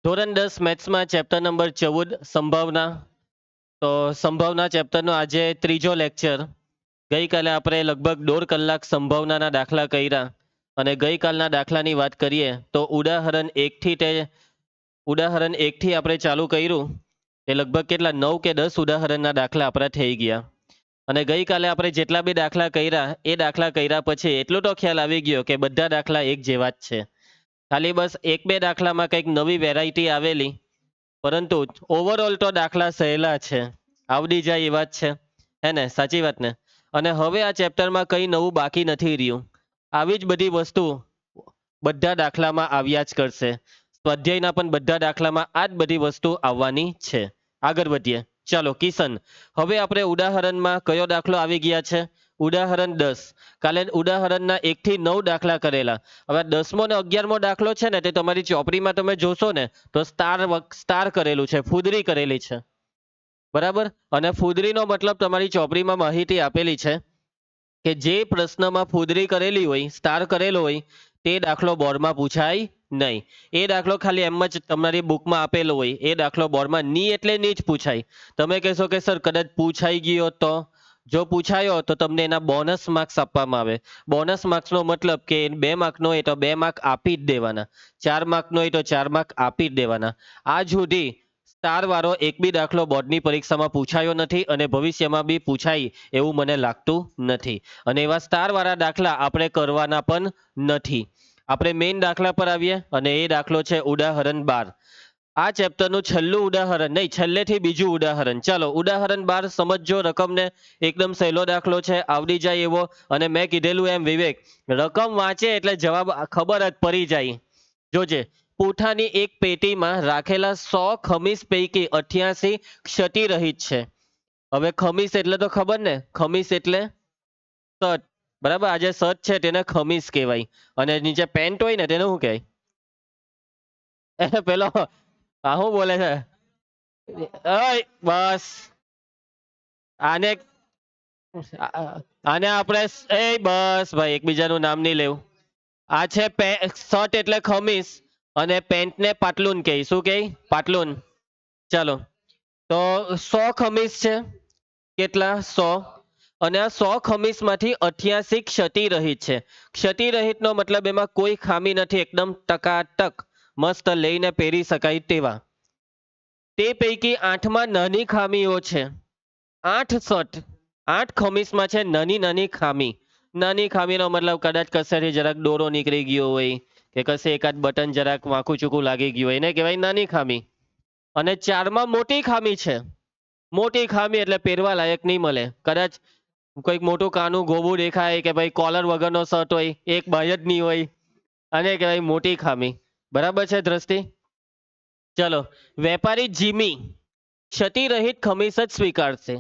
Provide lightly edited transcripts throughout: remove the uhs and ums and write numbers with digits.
ધોરણ 10 મેથ્સમાં chapter number 14 સંભાવના. તો સંભાવના ચેપ્ટરનો આજે ત્રીજો લેક્ચર. ગઈકાલે આપણે લગભગ 1.5 કલાક સંભાવનાના દાખલા કર્યા અને ગઈકાલના દાખલાની વાત કરીએ તો ઉદાહરણ એકથી આપણે ચાલુ કર્યું. એ લગભગ કેટલા 9 કે 10 ઉદાહરણના દાખલા આપણા થઈ ગયા. અને ગઈકાલે આપણે જેટલા બી દાખલા કર્યા એ દાખલા કર્યા પછી એટલો તો ખ્યાલ આવી ગયો કે બધા દાખલા એક જેવા જ છે. ખાલી બસ એક બે દાખલામાં કંઈક નવી વેરાયટી આવેલી, પરંતુ ઓવરઓલ તો દાખલા સહેલા છે, આવડી જાય એવા જ છે. હે ને? સાચી વાત ને? અને હવે આ ચેપ્ટરમાં કંઈ નવું બાકી નથી રહ્યું. આવી જ બધી વસ્તુ બધા દાખલામાં આવ્યા જ કરશે. સ્વાધ્યાયના પણ બધા દાખલામાં આ જ બધી વસ્તુ આવવાની છે. આગળ વધીએ. ચાલો કિશન, હવે આપણે ઉદાહરણમાં કયો દાખલો આવી ગયા છે? ઉદાહરણ 10. કાલે ઉદાહરણના 1 થી 9 દાખલા કરેલા. હવે 10મો ને 11મો દાખલો છે ને, તે તમારી ચોપડીમાં તમે જોશો ને તો સ્ટાર કરેલું છે, ફૂદરી કરેલી છે. બરાબર? અને ફૂદરીનો મતલબ તમારી ચોપડીમાં માહિતી આપેલી છે કે જે પ્રશ્નમાં ફૂદરી કરેલી હોય, સ્ટાર કરેલો હોય, તે દાખલો બોર્ડમાં પૂછાય નહીં. એ દાખલો ખાલી એમ જ તમારી બુકમાં આપેલો હોય, એ દાખલો બોર્ડમાં ની એટલે ની જ પૂછાય. તમે કહેશો કે સર કદાચ પૂછાઈ ગયો તો? જો પૂછાયો તો તમને એના બોનસ માર્ક્સ આપવામાં આવે. બોનસ માર્ક્સનો મતલબ કે 2 માર્કનો હોય તો 2 માર્ક આપી જ દેવાના, 4 માર્કનો હોય તો 4 માર્ક આપી જ દેવાના. આજ સુધી સ્ટાર વાળો એક બી દાખલો બોર્ડની પરીક્ષામાં પૂછાયો નથી અને ભવિષ્યમાં બી પૂછાય એવું મને લાગતું નથી. અને એવા સ્ટાર વાળા દાખલા આપણે કરવાના પણ નથી. આપણે મેઇન દાખલા પર આવીએ અને એ દાખલો છે ઉદાહરણ 12. આ ચેપ્ટરનું છેલ્લું ઉદાહરણ નહીં, છેલ્લેથી બીજું ઉદાહરણ. ચાલો ઉદાહરણ 12 સમજો રકમને. એકદમ સહેલો દાખલો છે, આવડી જાય એવો. અને મેં કીધેલું એમ વિવેક, રકમ વાંચે એટલે જવાબ ખબર જ પડી જાય. જોજે, પૂંઠાની એક પેટીમાં રાખેલા 100 ખમીસ પૈકી 88 ક્ષતિરહિત છે. હવે ખમીસ એટલે તો ખબર ને, ખમીસ એટલે શર્ટ. બરાબર? આ જે શર્ટ છે તેને ખમીસ કહેવાય. અને નીચે પેન્ટ હોય ને તેને શું કહેવાય? પેલો શું બોલે છે? બસ આને આને આપણે બસ ભાઈ એકબીજાનું નામ નહીં લેવું. આ છે શર્ટ એટલે ખમીસ અને પેન્ટને પાટલુન કહે. શું કહે? પાટલુન. ચાલો, તો 100 ખમીસ છે. કેટલા? 100. અને આ 100 ખમીસમાંથી 88 ક્ષતિરહિત છે. ક્ષતિરહિતનો મતલબ એમાં કોઈ ખામી નથી, એકદમ ટકાટક મસ્ત લઈને પહેરી શકાય તેવા. તે પૈકી 8માં નાની ખામીઓ છે. 8 શર્ટ, 8 ખમીસમાં છે નાની નાની ખામી. નાની ખામીનો મતલબ કદાચ કશેથી જરાક દોરો નીકળી ગયો હોય કે કશે એકાદ બટન જરાક વાંકું ચૂકું લાગી ગયું હોય, એને કહેવાય નાની ખામી. અને 4માં મોટી ખામી છે. મોટી ખામી એટલે પહેરવા લાયક નહીં મળે. કદાચ કોઈક મોટું કાનું ગોબું દેખાય કે ભાઈ કોલર વગરનો શર્ટ હોય, એક બાય જ નહીં હોય, અને કહેવાય મોટી ખામી. બરાબર છે દ્રષ્ટિ? ચલો, વેપારી જીમી ક્ષતિરહિત ખમીસ જ સ્વીકારશે,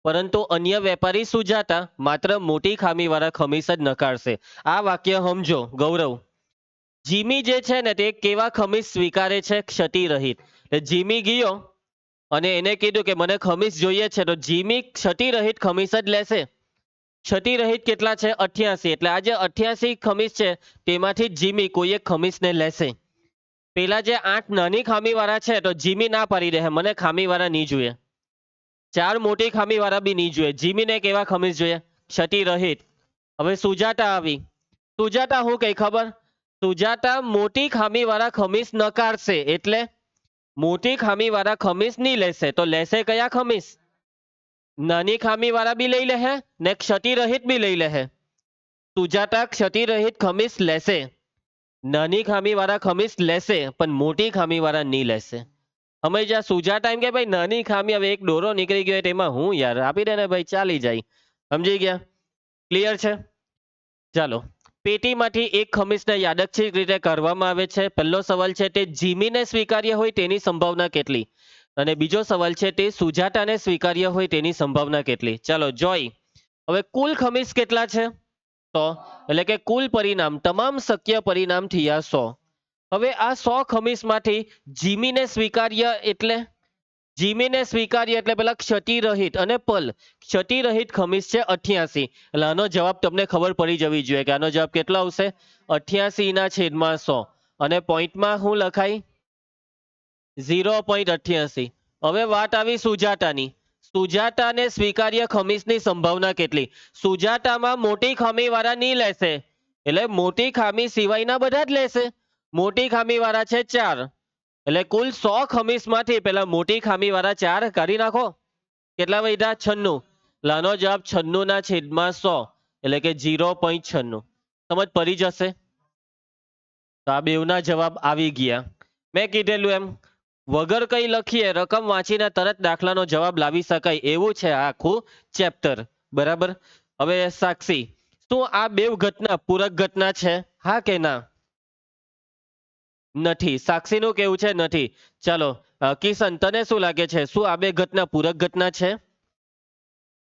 પરંતુ અન્ય વેપારી સુજાતા માત્ર મોટી ખામીવાળા ખમીસ જ નકારશે. આ વાક્ય સમજો ગૌરવ. જીમી જે છે ને તે કેવા ખમીસ સ્વીકારે છે? ક્ષતિરહિત. એટલે જીમી ગયો અને એને કીધું કે મને ખમીસ જોઈએ છે, તો જીમી ક્ષતિરહિત ખમીસ જ લેશે. ક્ષતિરહિત કેટલા છે? 88. એટલે આ જે 88 ખમીસ છે તેમાંથી જીમી કોઈ એક ખમીસને લેશે. પેલા જે 8 નાની ખામીવાળા છે તો જીમી ના પાડી દે, મને ખામીવાળા નહીં જોઈએ. 4 મોટી ખામીવાળા બી નહીં જોઈએ. જીમીને કેવા ખમીસ જોઈએ? ક્ષતિરહિત. હવે સુજાતા આવી. સુજાતા હું કઈ ખબર? સુજાતા મોટી ખામીવાળા ખમીસ નકારશે. એટલે મોટી ખામીવાળા ખમીસ નહીં લેશે, તો લેશે કયા ખમીસ? નાની ખામીવાળા બી લઈ લે ને ક્ષતિરહિત બી લઈ લે. સુજાતા ક્ષતિરહિત ખમીસ લેશે, નાની ખામીવાળા ખમીસ લેશે, પણ મોટી ખામીવાળા નહીં લેશે. અમે જ્યાં સુજાતા એમ કે ભાઈ નાની ખામી, હવે એક દોરો નીકળી ગયો તેમાં હું યાર, આપી દે ને ભાઈ, ચાલી જાય. સમજી ગયા? ક્લિયર છે? ચાલો, પેટીમાંથી એક ખમીસને યાદચ્છિક રીતે કરવામાં આવે છે. પહેલો સવાલ છે તે જીમીને સ્વીકાર્ય હોય તેની સંભાવના કેટલી? અને બીજો સવાલ છે તે સુજાતાને સ્વીકાર્ય હોય તેની સંભાવના કેટલી? ચાલો જોઈ. હવે કુલ ખમીસ કેટલા છે? 100. એટલે કે કુલ પરિણામ, તમામ શક્ય પરિણામ થયા 100. હવે આ 100 ખમીસમાંથી જીમીને સ્વીકાર્ય એટલે પેલા ક્ષતિરહિત અને પલ. ક્ષતિરહિત ખમીસ છે 88. એટલે આનો જવાબ તમને ખબર પડી જવી જોઈએ કે આનો જવાબ કેટલો આવશે? 88 ના છેદમાં 100. અને પોઈન્ટમાં શું લખાય? 0.88. હવે વાત આવી સુજાતાની. સુજાતાને સ્વીકાર્ય ખમીસની સંભાવના કેટલી? સુજાતામાં મોટી ખામી વાળા નહીં લેશે, એટલે મોટી ખામી સિવાયના બધા જ લેશે. મોટી ખામી વાળા છે 4, એટલે કુલ 100 ખમીસમાંથી પેલા મોટી ખામી વાળા 4 કાઢી નાખો. કેટલા વધ્યા? 96. લાનો જવાબ 96/100, એટલે કે 0.96. સમજ પડી જશે. તો આ બેવના જવાબ આવી ગયા. મેં કીધેલું એમ વગર કઈ લખીએ રકમ વાંચીને તરત દાખલાનો જવાબ લાવી શકાય એવું છે આ આખું ચેપ્ટર. બરાબર. હવે સાક્ષી, શું આ બેવ ઘટના પૂરક ઘટના છે? હા કે ના? નથી. સાક્ષીનું કેવું છે નથી. ચાલો કિશન, તને શું લાગે છે? શું આ બે ઘટના પૂરક ઘટના છે?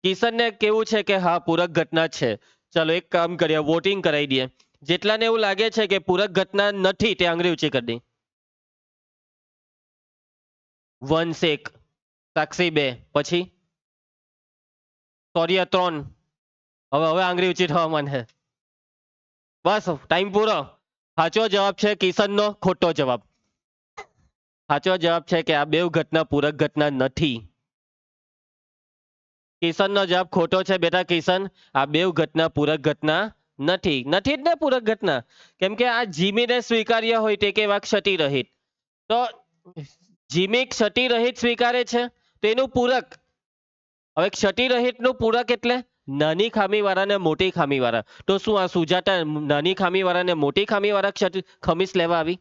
કિશનને કેવું છે કે હા પૂરક ઘટના છે. ચાલો એક કામ કરીએ, વોટિંગ કરાવી દઈએ. જેટલાને એવું લાગે છે કે પૂરક ઘટના નથી તે આંગળી ઊંચી કરી દે. વંશ 1, સાક્ષી 2, પછી સૌર્ય 3. હવે આંગળી ઊંચી થવા માંડે. બસ ટાઈમ પૂરો. સાચો જવાબ છે કિશનનો ખોટો જવાબ. સાચો જવાબ છે કે આ બેવ ઘટના પૂરક ઘટના નથી. કિશનનો જવાબ ખોટો છે બેટા. કિશન, આ બેવ ઘટના પૂરક ઘટના નથી. નથી જ ને પૂરક ઘટના. કેમ કે આ જીમીને સ્વીકાર્ય હોય તે કેવા ક્ષતિ રહિત. તો જીમી ક્ષતિ રહિત સ્વીકારે છે તો એનું પૂરક. હવે ક્ષતિ રહિત નું પૂરક એટલે નાની ખામી વાળા ને મોટી ખામી વાળા. તો શું આ સુજાતા નાની ખામી વાળા ને મોટી ખામી વાળા ખમીસ લેવા આવી?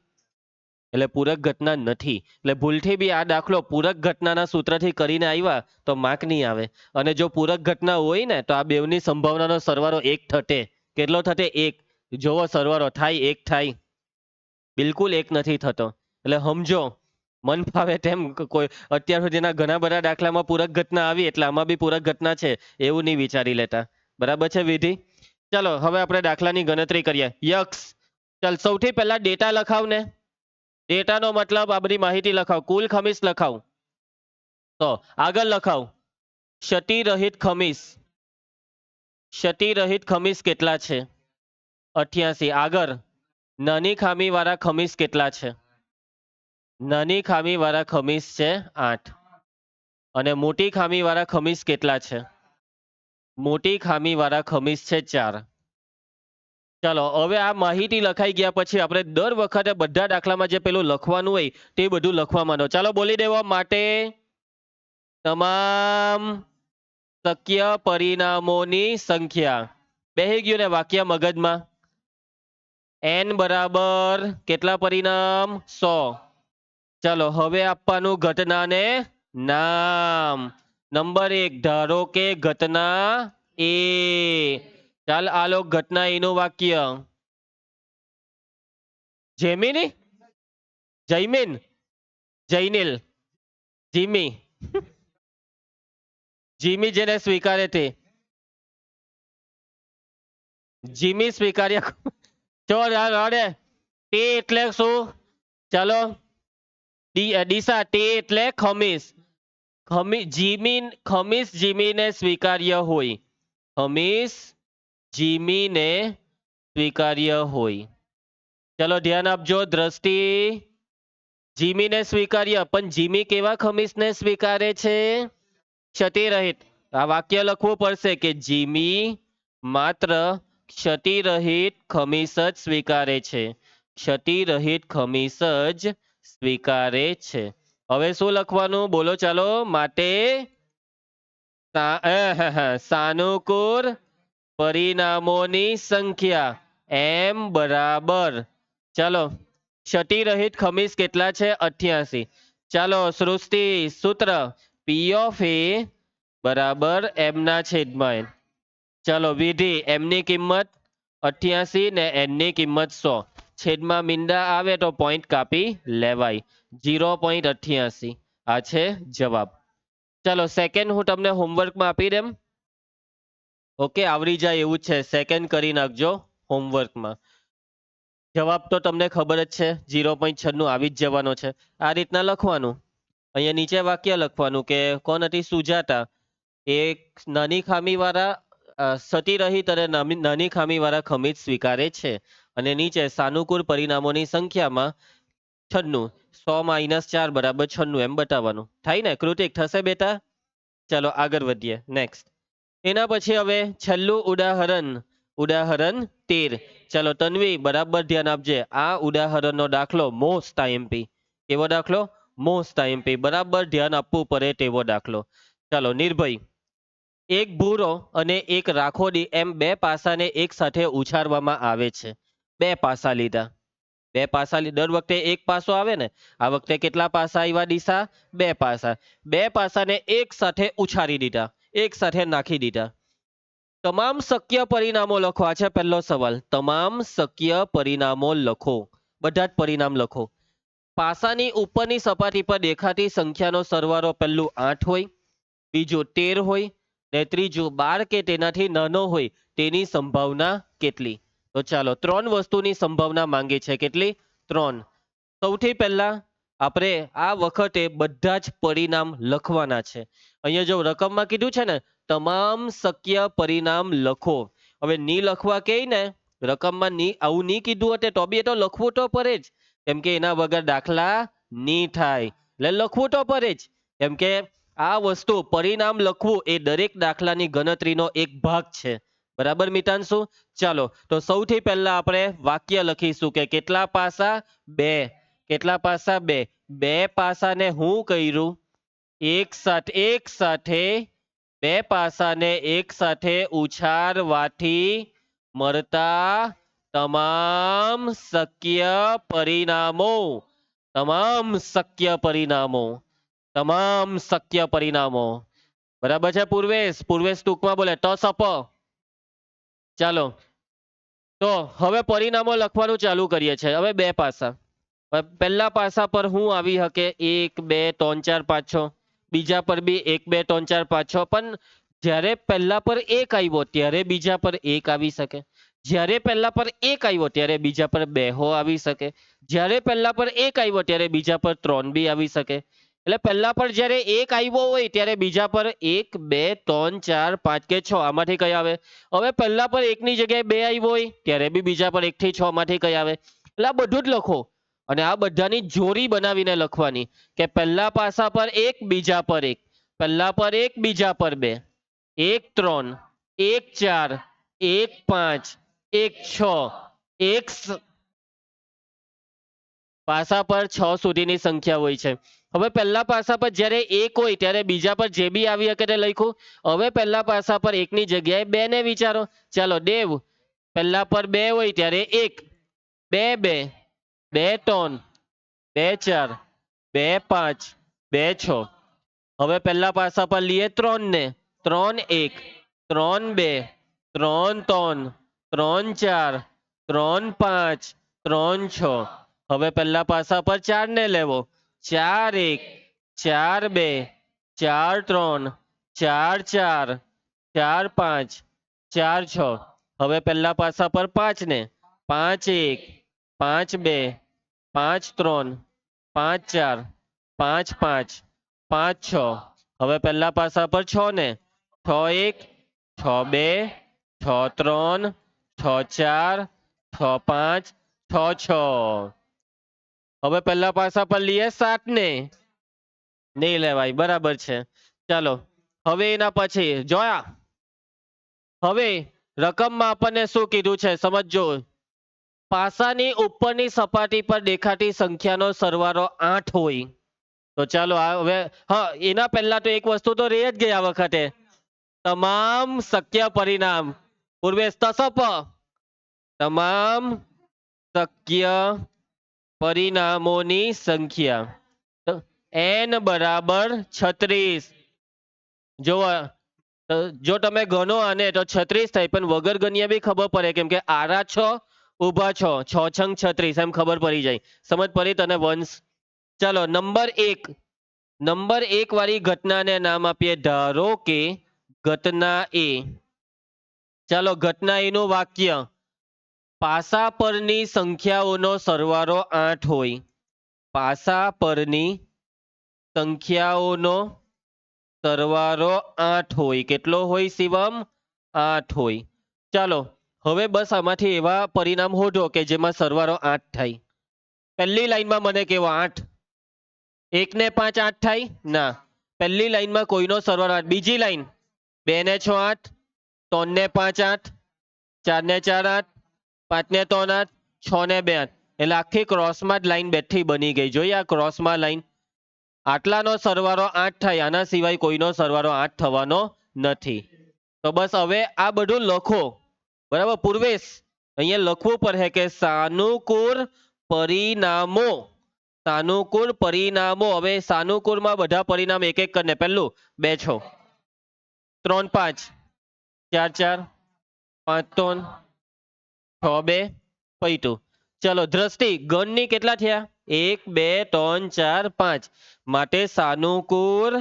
એટલે પૂરક ઘટના નથી. એટલે ભૂલથી બી આ દાખલો પૂરક ઘટનાના સૂત્રથી કરીને આવ્યા તો માર્ક નહીં આવે. અને જો પૂરક ઘટના હોય ને તો આ બેવની સંભાવનાનો સરવાળો 1 થતે. કેટલો થતે? 1. જોવો સરવાળો થાય 1 થાય. બિલકુલ 1 નથી થતો. એટલે સમજો, મન ફાવે તેમ કોઈ અત્યાર સુધીના ઘણા બધા દાખલામાં પૂરક ઘટના આવી એટલે આમાં બી પૂરક ઘટના છે એવું નહીં વિચારી લેતા. બરાબર છે વિધિ? ચાલો હવે આપણે દાખલાની ગણતરી કરીએ. યક્ષ, ચાલ સૌથી પહેલા ડેટા લખાવ ને. ડેટાનો મતલબ આ બધી માહિતી લખાવ. કુલ ખમીસ લખાવ. તો આગળ લખાવ ક્ષતિ રહિત ખમીસ. ક્ષતિ રહિત ખમીસ કેટલા છે? 88. આગળ નાની ખામી વાળા ખમીસ કેટલા છે? નાની ખામી વાળા ખમીસ છે 8. અને મોટી ખામી વાળા ખમીસ કેટલા છે? મોટી ખામી વાળા ખમીસ છે 4. ચાલો હવે આ માહિતી લખાઈ ગયા પછી આપણે દર વખતે બધા દાખલામાં જે પેલું લખવાનું હોય તે બધું લખવા માંડો. ચાલો બોલી દેવા માટે તમામ શક્ય પરિણામોની સંખ્યા. બેહી ગયું ને વાક્ય મગજમાં? n બરાબર કેટલા પરિણામ? 100. ચાલો હવે આપવાનું ઘટનાને નામ. નંબર 1, ધારો કે ઘટના એ. ચાલ આ લો ઘટના એનું વાક્ય. Gemini, Jaymin, Jainil, Jimmy. Jimmy જેને સ્વીકારે તે. જીમી સ્વીકાર્ય. તે એટલે શું? ચાલો દિશા, તે એટલે ખમીસ. ખમીસ જીમીને સ્વીકાર્ય હોય. ખમીસ જીમીને સ્વીકાર્ય હોય. ચલો ધ્યાન આપજો. દ્રષ્ટિ જીમીને સ્વીકાર્ય, પણ જીમી કેવા ખમીસને સ્વીકારે છે? ક્ષતિરહિત. આ વાક્ય લખવું પડશે કે જીમી માત્ર ક્ષતિરહિત ખમીસ જ સ્વીકારે છે. ક્ષતિરહિત ખમીસ જ સ્વીકારે છે. હવે શું લખવાનું બોલો? ચાલો માટે સાનુકૂળ પરિણામોની સંખ્યા m બરાબર. ચાલો ક્ષતિરહિત ખમીસ કેટલા છે? 88. ચાલો સૃષ્ટિ સૂત્ર P of A બરાબર m ના છેદમાં n. ચાલો વિધિ, m ની કિંમત 88 ને n ની કિંમત 100. છેદમાં મીંડા આવે તો પોઈન્ટ કાપી લેવાય. 0.88 આ છે જવાબ. ચાલો સેકન્ડ હું તમને હોમવર્કમાં આપી દેમ. ઓકે, આવડી જાય એવું છે. સેકન્ડ કરી નાખજો હોમવર્કમાં. જવાબ તો તમને ખબર જ છે, 0.96 આવી જ જવાનો છે. આ રીતના લખવાનું. અહીંયા નીચે વાક્ય લખવાનું કે કોણ હતી? સુજાતા. એક નાની ખામી વાળા સતીરહિત અને નાની ખામી વાળા ખમીસ સ્વીકારે છે. અને નીચે સાનુકૂળ પરિણામોની સંખ્યામાં 96. 100 - 4 = 96 એમ બતાવવાનું થાય ને કૃતિક થશે બેટા? ચાલો આગળ વધીએ નેક્સ્ટ એના પછી હવે છેલ્લું ઉદાહરણ ઉદાહરણ 13 ચાલો તન્વી બરાબર ધ્યાન આપજે આ ઉદાહરણનો દાખલો મોસ્ટ આઈએમપી કેવો દાખલો મોસ્ટ આઈએમપી બરાબર ધ્યાન આપવું પડે તેવો દાખલો ચાલો નિર્ભય એક ભૂરો અને એક રાખોડી એમ બે પાસાને એક સાથે ઉછાળવામાં આવે છે બે પાસા લીધા દર વખતે એક પાસો આવે ને આ વખતે કેટલા પાસા આવ્યા દિશા બે પાસાને એક સાથે ઉછાળી દીધા એક સાથે નાખી દીધા તમામ શક્ય પરિણામો લખો આ છે પહેલો સવાલ તમામ શક્ય પરિણામો લખો બધા જ પરિણામ લખો પાસાની ઉપરની સપાટી પર દેખાતી સંખ્યાનો સરવાળો પહેલું 8 હોય બીજું 13 હોય ને ત્રીજું 12 કે તેનાથી નાનો હોય તેની સંભાવના કેટલી તો ચાલો 3 વસ્તુની સંભાવના માંગી છે કેટલી 3 સૌથી પહેલા આપણે આ વખતે બધા જ પરિણામ લખવાના છે અહીંયા જો રકમમાં કીધું છે ને તમામ શક્ય પરિણામ લખો હવે ની લખવા કે ને રકમમાં ની આવું ની કીધું હોતે તો બી એ તો લખવું તો પડે જ કેમ કે એના વગર દાખલા ની થાય એટલે લખવું તો પડે જ કેમ કે આ વસ્તુ પરિણામ લખવું એ દરેક દાખલાની ગણતરીનો એક ભાગ છે બરાબર મિતાંશુ ચાલો તો સૌથી પહેલા આપણે વાક્ય લખીશું કે કેટલા પાસા બે કેટલા પાસા બે પાસાને હું કર્યું એક સાથે બે પાસાને એક સાથે ઉછાળવાથી મળતા તમામ શક્ય પરિણામો બરાબર છે પૂર્વેશ ટૂંકમાં બોલે તો સપ ચાલો તો હવે પરિણામો લખવાનું ચાલુ કરીએ છીએ હવે બે પાસા પહેલા પાસા પર હું આવી શકે 1 2 3 4 5 6 બીજા પર બી 1 2 3 4 5 6 પણ જ્યારે પહેલા પર એક આવ્યો ત્યારે બીજા પર એક આવી શકે જ્યારે પહેલા પર એક આવ્યો ત્યારે બીજા પર બે હો આવી શકે જ્યારે પહેલા પર એક આવ્યો ત્યારે બીજા પર 3 બી આવી શકે એટલે પહેલા પર જ્યારે એક આવ્યો હોય ત્યારે બીજા પર 1 2 3 4 5 કે 6 આમાંથી કઈ આવે હવે પહેલા પર એકની જગ્યાએ બે આવ્યો હોય ત્યારે બી બીજા પર 1 થી 6 માંથી કઈ આવે એટલે આ બધું જ લખો અને આ બધાની જોડી બનાવીને લખવાની કે પહેલા પાસા પર એક બીજા પર એક પહેલા પર એક બીજા પર બે 1 3 1 4 1 5 1 6 1 પાસા પર 6 સુધીની સંખ્યા હોય છે હવે પહેલા પાસા પર જ્યારે એક હોય ત્યારે બીજા પર જે બી આવી શકે તે લખ્યું હવે પહેલા પાસા પર એકની જગ્યાએ બે ને વિચારો ચાલો દેવ પહેલા પર બે હોય ત્યારે 1 2 2 3 2 4 2 5 2 6 હવે પહેલા પાસા પર લઈએ 3 ને 3 1 3 2 3 3 3 4 3 5 3 6 હવે પહેલા પાસા પર 4 ને લેવો 4 1 4 2 4 3 4 4 4 5 4 6 હવે પહેલા પાસા પર 5 ને 5 1 5 2 5 3 5 4 5 5 5 6 હવે પહેલા પાસા પર 6 ને 6 1 6 2 6 3 6 4 6 5 6 6 હવે પહેલા પાસા પર લઈએ 7 ને નહીં લેવાય બરાબર છે ચાલો હવે એના પછી જોયા હવે રકમમાં આપણને શું કીધું છે સમજો પાસાની ઉપરની સપાટી પર દેખાતી સંખ્યાનો સરવાળો 8 હોય તો ચાલો હવે હા એના પહેલા તો એક વસ્તુ તો રહી જ ગઈ આ વખતે તમામ શક્ય પરિણામ પૂર્વેશ તસપ તમામ શક્ય પરિણામોની સંખ્યા n બરાબર 36 જો તમે ગણો આને તો 36 થાય પણ વગર ગણ્યા બી ખબર પડે કેમ કે આરા 6 ઊભા 6 6 છંગ 36 એમ ખબર પડી જાય સમજ પડી તને વંશ ચાલો નંબર 1 વાળી ઘટનાને નામ આપીએ ધારો કે ઘટના એ ચાલો ઘટના એ નું વાક્ય પાસા પરની સંખ્યાઓનો સરવાળો 8 હોય પાસા પરની સંખ્યાઓનો સરવાળો 8 હોય કેટલો હોય શિવમ 8 હોય ચાલો હવે બસ આમાંથી એવા પરિણામ શોધો કે જેમાં સરવાળો 8 થાય પહેલી લાઈનમાં મને કેવો 8 1 ને 5 8 થાય ના, પહેલી લાઈનમાં કોઈનો સરવાળો 8, બીજી લાઈન 2 ને 6 8, 3 ને 5 8, 4 ને 4 8, 5 ને 3 8, 6 ને 2 8, એટલે આખી ક્રોસમાં જ લાઈન બેઠી બની ગઈ. જોઈએ આ ક્રોસમાં લાઈન, આટલાનો સરવાળો 8 થાય, આના સિવાય કોઈનો સરવાળો 8 થવાનો નથી. તો બસ હવે આ બધું લખો, બરાબર. પૂર્વેશ અહીંયા લખવું પડે કે સાનુકૂળ પરિણામો, સાનુકૂળ પરિણામો. હવે સાનુકૂળમાં બધા પરિણામ એક એક કરીને, પહેલું 2 6, 3 5, 4 4, 5 3, 6 2, પૈતું. ચલો દ્રષ્ટિ ગણની કેટલા થયા? 1 2 3 4 5, માટે સાનુકૂળ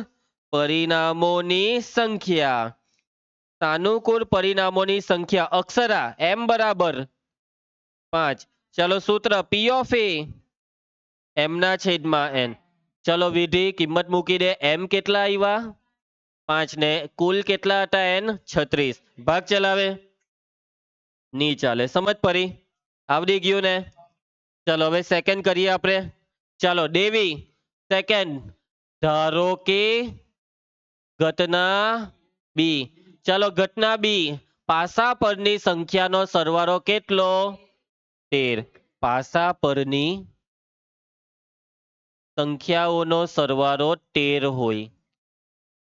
પરિણામોની સંખ્યા, સાનુકૂળ પરિણામોની સંખ્યા અક્ષરા m બરાબર 5. ચલો સૂત્ર P of A m ના છેદમાં n. ચલો વિધિ કિંમત મૂકી દે. m કેટલા આવ્યા? 5 ને કુલ કેટલા હતા? n 36. ભાગ ચલાવે ની ચાલે. સમજ પડી? આવડી ગયું ને? ચલો હવે સેકન્ડ કરીએ આપણે. ચાલો દેવી સેકન્ડ, ધારો કે ઘટના બી. ચાલો ઘટના બી, પાસા પરની સંખ્યાનો સરવાળો કેટલો? 13. પાસા પરની સંખ્યાઓનો સરવાળો 13 હોય.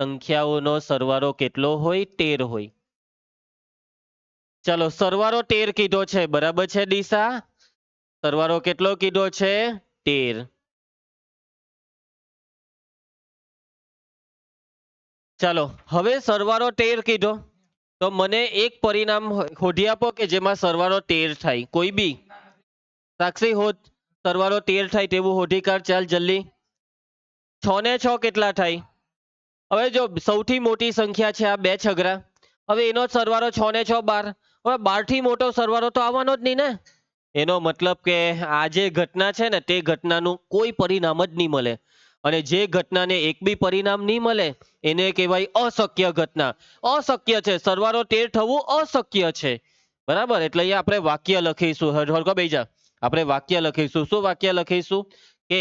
સંખ્યાઓનો સરવાળો કેટલો હોય? 13 હોય. ચાલો સરવાળો 13 કીધો છે, બરાબર છે દિશા? સરવાળો કેટલો કીધો છે? 13. ચાલો હવે સરવાળો 13 કીધો, તો મને એક પરિણામ શોધી આપો કે જેમાં સરવાળો 13 થાય. કોઈ બી સાક્ષી હોત સરવાળો 13 થાય તેવું શોધી કાઢ. ચાલ જલ્દી. 6 ને 6 કેટલા થાય? હવે જો સૌથી મોટી સંખ્યા છે આ 2 છગડા, હવે એનો સરવાળો 6 ને 6 12. હવે 12 થી મોટો સરવાળો તો આવવાનો જ નહીં ને. એનો મતલબ કે આ જે ઘટના છે ને તે ઘટનાનું કોઈ પરિણામ જ નહીં મળે, અને જે ઘટનાને એક બી પરિણામ નહીં મળે એને કહેવાય અશક્ય ઘટના. અશક્ય છે, સરવાળો 13 થવું અશક્ય છે, બરાબર. એટલે અહીંયા આપણે વાક્ય લખીશું. હળકો બેસી જા. આપણે વાક્ય લખીશું. શું વાક્ય લખીશું? કે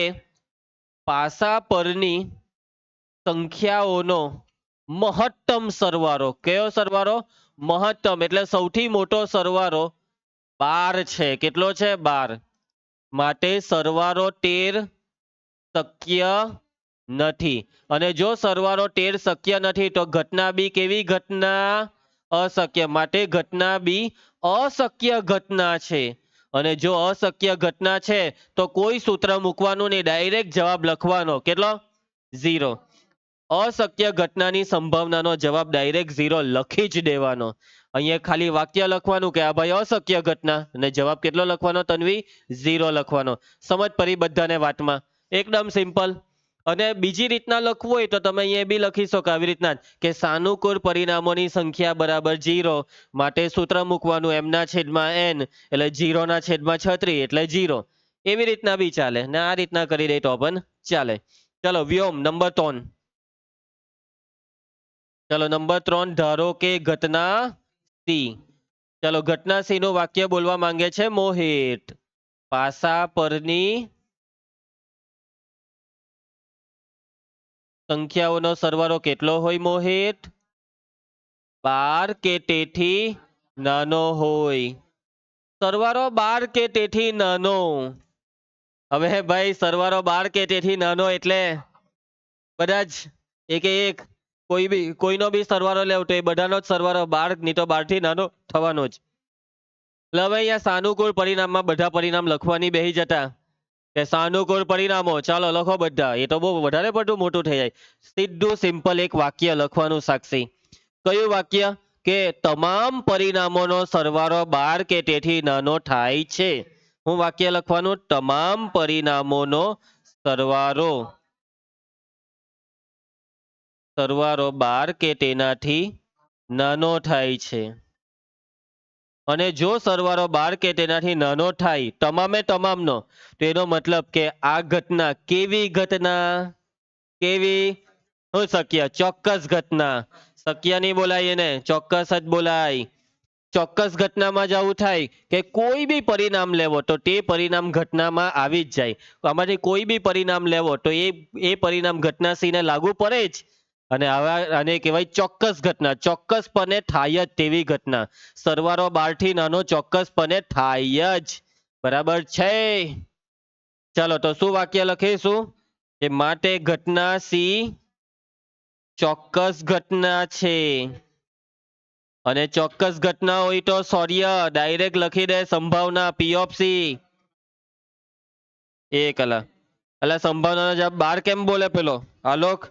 પાસા પરની સંખ્યાઓનો મહત્તમ સરવાળો. કયો સરવાળો? મહત્તમ, એટલે સૌથી મોટો સરવાળો 12 છે. કેટલો છે? 12. માટે સરવાળો 13 શક્ય નથી. અને જો સરવાળો 13 શક્ય નથી તો ઘટના બી કેવી ઘટના? અશક્ય. માટે ઘટના બી અશક્ય ઘટના છે. અને જો અશક્ય ઘટના છે તો કોઈ સૂત્ર મૂકવાનું નહીં, ડાયરેક્ટ જવાબ લખવાનો. કેટલો? 0. અશક્ય ઘટનાની સંભાવનાનો જવાબ ડાયરેક્ટ 0 લખી જ દેવાનો. અહીંયા ખાલી વાક્ય લખવાનું કે આ ભાઈ અશક્ય ઘટના, અને જવાબ કેટલો લખવાનો તન્વી? 0 લખવાનો. સમજ પડી બધાને વાતમાં? એકદમ સિમ્પલ. અને બીજી રીતના લખવું હોય તો તમે અહીંયા બી લખી શકો આવી રીતના કે સાનુકૂળ પરિણામોની સંખ્યા બરાબર 0, માટે સૂત્ર મૂકવાનું m ના છેદમાં n, એટલે 0 ના છેદમાં 36 એટલે 0. એવી રીતના બી ચાલે, ને આ રીતના કરી દે તો પણ ચાલે. ચલો વ્યોમ નંબર 3. ચલો નંબર 3, ધારો કે ઘટના સી. ચલો ઘટના સી નું વાક્ય બોલવા માંગે છે મોહિત. પાસા પરની સંખ્યાઓનો સરવાળો કેટલો હોય મોહિત? 12 કે તેથી નાનો હોય. સરવાળો 12 કે તેથી નાનો. હવે ભાઈ સરવાળો 12 કે તેથી નાનો એટલે બધા જ એક કોઈનો બી સરવાળો લેવો તો એ બધાનો જ સરવાળો 12, નહીં તો 12 થી નાનો થવાનો જ. એટલે હવે અહીંયા સાનુકૂળ પરિણામમાં બધા પરિણામ લખવાની બેસી જતા કે સાનુકૂળ પરિણામો. ચાલો લખો બધા. એ તો બહુ વધારે પડતું મોટું થઈ જાય. સીધું સિમ્પલ એક વાક્ય લખવાનું સાક્ષી. કયું વાક્ય? કે તમામ પરિણામોનો સરવાળો 12 કે તેથી નાનો થાય છે. હું વાક્ય લખવાનું? તમામ પરિણામોનો સરવાળો 12 કે તેનાથી નાનો થાય છે. અને જો સરવાળો 12 કે તેનાથી નાનો થાય તમામે તમામનો, તો એનો મતલબ કે આ ઘટના કેવી ઘટના? કેવી? શું શક્ય? ચોક્કસ ઘટના. શક્ય નહીં બોલાય એને, ચોક્કસ જ બોલાય. ચોક્કસ ઘટનામાં જ આવું થાય કે કોઈ બી પરિણામ લેવો તો તે પરિણામ ઘટનામાં આવી જ જાય. આમાંથી કોઈ બી પરિણામ લેવો તો એ પરિણામ ઘટના સી ને લાગુ પડે જ. અને આને કહેવાય ચોક્કસ ઘટના. ચોક્કસપણે થાય જ તેવી ઘટના. સરવાળો 12 થી નાનો ચોક્કસપણે થાય જ. બરાબર છે? ચાલો તો શું વાક્ય લખીશું કે માટે ઘટના સી ચોક્કસ ઘટના છે. અને ચોક્કસ ઘટના હોય તો સૌર્ય ડાયરેક્ટ લખી દે સંભાવના પી ઓફ સી. એ કલા એટલે સંભાવનાનો જવાબ 12 કેમ બોલે પેલો આલોક?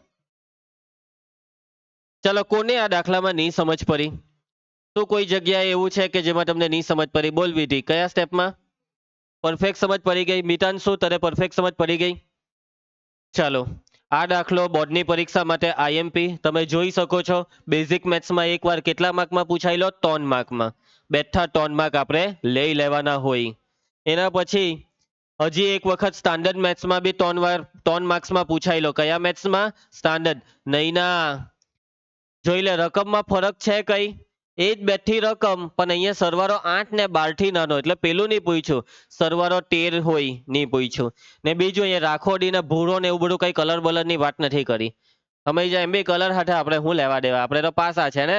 ચલો કોને આ દાખલામાં નહીં સમજ પડી? તો કોઈ જગ્યાએ એવું છે કે જેમાં તમને નહીં સમજ પડી? બોલ વિધિ, કયા સ્ટેપમાં? પરફેક્ટ સમજ પડી ગઈ? મિતાંશુ તને પરફેક્ટ સમજ પડી ગઈ? ચાલો આ દાખલો બોર્ડની પરીક્ષા માટે આઈએમપી તમે જોઈ શકો છો. બેઝિક મેથ્સમાં એકવાર કેટલા માર્કમાં પૂછાયેલો? 3 માર્કમાં. બેઠા 3 માર્ક આપણે લઈ લેવાના હોય. એના પછી હજી એક વખત સ્ટાન્ડર્ડ મેથ્સમાં બી 3 માર્ક્સમાં પૂછાયેલો. કયા મેથ્સમાં? સ્ટાન્ડર્ડ. નહીના જોઈ લે રકમમાં ફરક છે કઈ? એ જ બેઠી રકમ પણ અહીંયા સરવાળો 8 ને 12 થી નાનો એટલે પેલું નહીં પૂછ્યું. સરવાળો 13 હોય નહીં પૂછ્યું. ને બીજું અહીંયા રાખોડી ને ભૂરો ને એવું બધું કઈ કલર બલરની વાત નથી કરી. સમય જાય એમ બી કલર હાથે આપણે શું લેવા દેવા? આપણે તો પાસા છે ને.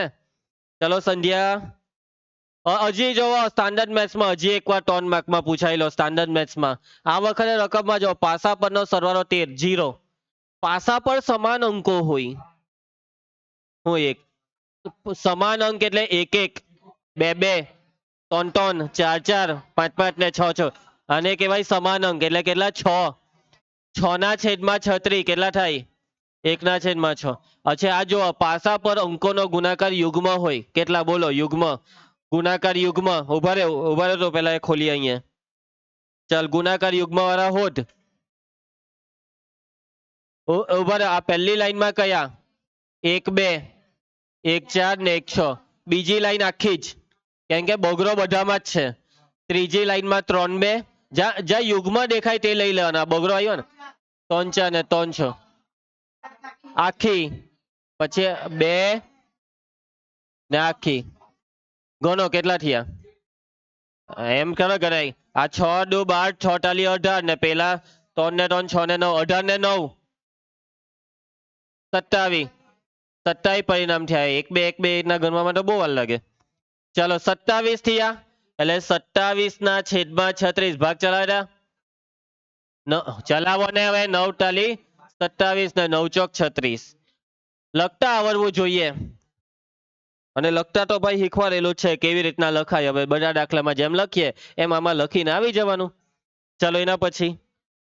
ચલો સંધ્યા હજી જોવો સ્ટાન્ડર્ડ મેથ્સમાં હજી એકવાર 3 માર્કમાં પૂછાયેલો. સ્ટાન્ડર્ડ મેથ્સમાં આ વખતે રકમમાં જો પાસા પરનો સરવાળો 13 0. પાસા પર સમાન અંકો હોય. હું એક સમાન અંક એટલે 1 1 2 2 3 3 4 4 5 5 ને 6 6. આને કહેવાય સમાન અંક એટલે કેટલા? 6. 6 ના છેદમાં 36 કેટલા થાય? 1 ના છેદમાં 6. અચ્છા આ જો પાસા પર અંકોનો ગુણાકાર યુગ્મ હોય. કેટલા બોલો? યુગ્મ. ગુણાકાર યુગ્મ. ઉભા રહે તો પેલા એ ખોલી અહીંયા. ચાલ ગુણાકાર યુગ્મ વાળા હોત. ઉભા રહે આ પહેલી લાઈનમાં કયા? 1 2 1 4 ને 1 6. બીજી લાઈન આખી જ કેમ કે બોગરો બધામાં જ છે. ત્રીજી લાઈનમાં 3 2 જ્યાં યુગ્મ દેખાય તે લઈ લેવાના. બોગરો આવ્યો ને 3 4 ને 3 6 આખી. પછી 2 ને આખી. ગણો કેટલા થયા? એમ કરો ગણાય. આ 6 દુ 12 6 તાલી 18 ને પેલા 3 ને 3 6 ને 9 18 ને 9 27. 27 પરિણામ થયા. 1 2 1 2 ના ગણવામાં તો બહુ વાર લાગે. ચાલો 27 થયા એટલે 27 ના છેદમાં 36 ભાગ ચલાવ્યા. ચલાવો ને હવે 9 તાલી 27 ને 9 ચોક 36. લખતા આવડવું જોઈએ. અને લખતા તો ભાઈ શીખવાડેલું છે કેવી રીતના લખાય. હવે બધા દાખલામાં જેમ લખીએ એમ આમાં લખીને આવી જવાનું. ચલો એના પછી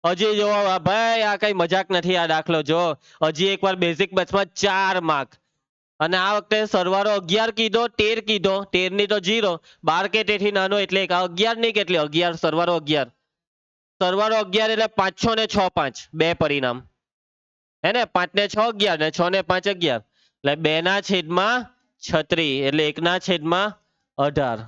હજી જો ભાઈ આ કઈ મજાક નથી. આ દાખલો જો હજી એકવાર બેઝિક મેથ્સમાં 4 માર્ક. અને આ વખતે સરવાળો 11 કીધો 13 કીધો. 13 ની તો 0. 12 કે તેથી નાનો એટલે 11 ની કેટલી? 11 સરવાળો 11. સરવાળો 11 એટલે 5 6 ને 6 5 બે પરિણામ હે ને. 5 ને 6 11 ને 6 ને 5 11 એટલે 2 ના છેદમાં 36 એટલે 1 ના છેદમાં 18.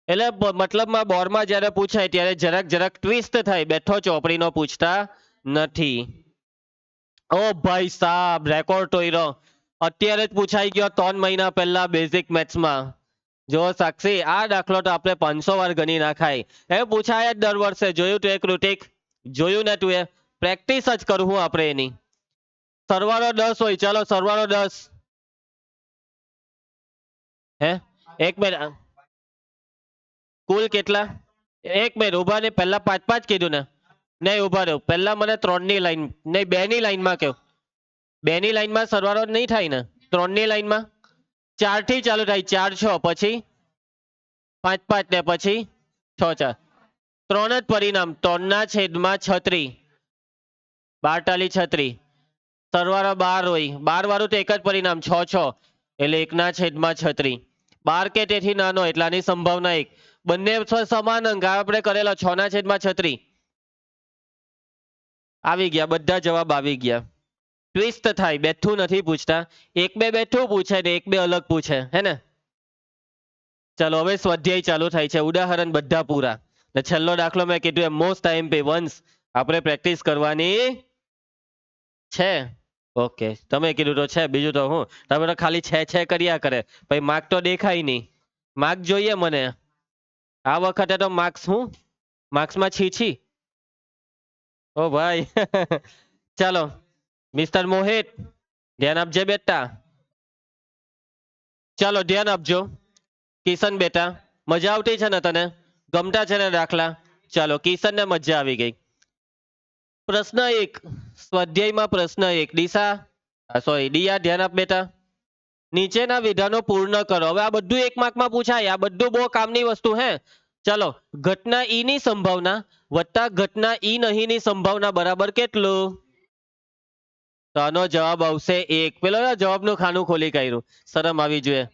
એટલે મતલબમાં બોર્ડમાં જ્યારે પૂછાય ત્યારે જરાક ટ્વિસ્ટ થાય. બેઠો ચોપડીનો પૂછતા નથી. ઓ ભાઈ સાહેબ રેકોર્ડ તોડ્યો. અત્યારે જ પૂછાઈ ગયો 3 મહિના પહેલા બેઝિક મેથ્સમાં. જો સાક્ષી આ દાખલો તો આપણે 500 વાર ગણી નાખાય. એ પૂછાય જ દર વર્ષે. જોયું તું એક કૃતિક? જોયું ને તું? એ પ્રેક્ટિસ જ કરું આપણે એની. સરવાળો 10 હોય. ચાલો સરવાળો 10 હે 1 મિનિટ કુલ કેટલા? 1 મિનિટ ઉભા ને. પહેલા 5 5 કીધું ને? નહીં ઉભા રહ્યો પહેલા મને 3 ની લાઈન નહીં 2 ની લાઈનમાં કહો. 2 ની લાઈનમાં સરવાળો નહીં થાય ને? 3 ની લાઈનમાં 4 થી ચાલુ થાય. 4 6 પછી 5 5 ને પછી 6 4. 3 જ પરિણામ. 3 ના છેદમાં 36 12 તાલી 36. સરવાળો 12 હોય. 12 વાળું તો એક જ પરિણામ 6 6 એટલે 1 ના છેદમાં 36. 12 કે તેથી નાનો એટલે આની સંભાવના 1. બંને સમાન અંક આપણે કરેલા 6 ના છેદમાં 36. આવી ગયા બધા જવાબ આવી ગયા. ટ્વિસ્ટ થાય. બેઠું નથી પૂછતા. 1 2 બેઠું પૂછે ને 1 2 અલગ પૂછે હે ને. ચાલો હવે સ્વાધ્યાય ચાલુ થાય છે. ઉદાહરણ બધા પૂરા. ને છેલ્લો દાખલો મેં કીધું એમ મોસ્ટ આઈએમપી વન્સ આપણે પ્રેક્ટિસ કરવાની છે. ઓકે તમે કીધું તો છે. બીજું તો હું તમે તો ખાલી છે કર્યા કરે પછી માર્ક તો દેખાય નહીં. માર્ક જોઈએ મને આ વખતે તો માર્ક્સમાં છી ઓ ભાઈ ચાલો મિસ્ટર મોહિત ધ્યાન આપજે બેટા ચાલો ધ્યાન આપજો કિશન બેટા મજા આવતી છે ને તને ગમતા છે ને દાખલા ચાલો કિશનને મજા આવી ગઈ પ્રશ્ન 1 સ્વાધ્યાયમાં પ્રશ્ન 1 સોરી દિયા ધ્યાન આપ બેટા નીચેના વિધાનો પૂર્ણ કરો હવે આ બધું 1 માર્કમાં પૂછાય આ બધું બહુ કામની વસ્તુ હે ચલો ઘટના ઈ ની સંભાવના વત્તા ઘટના ઈ નહીંની સંભાવના બરાબર કેટલું તો આનો જવાબ આવશે 1 પેલો જવાબનું ખાનું ખોલી કાઢ્યું શરમ આવી જોઈએ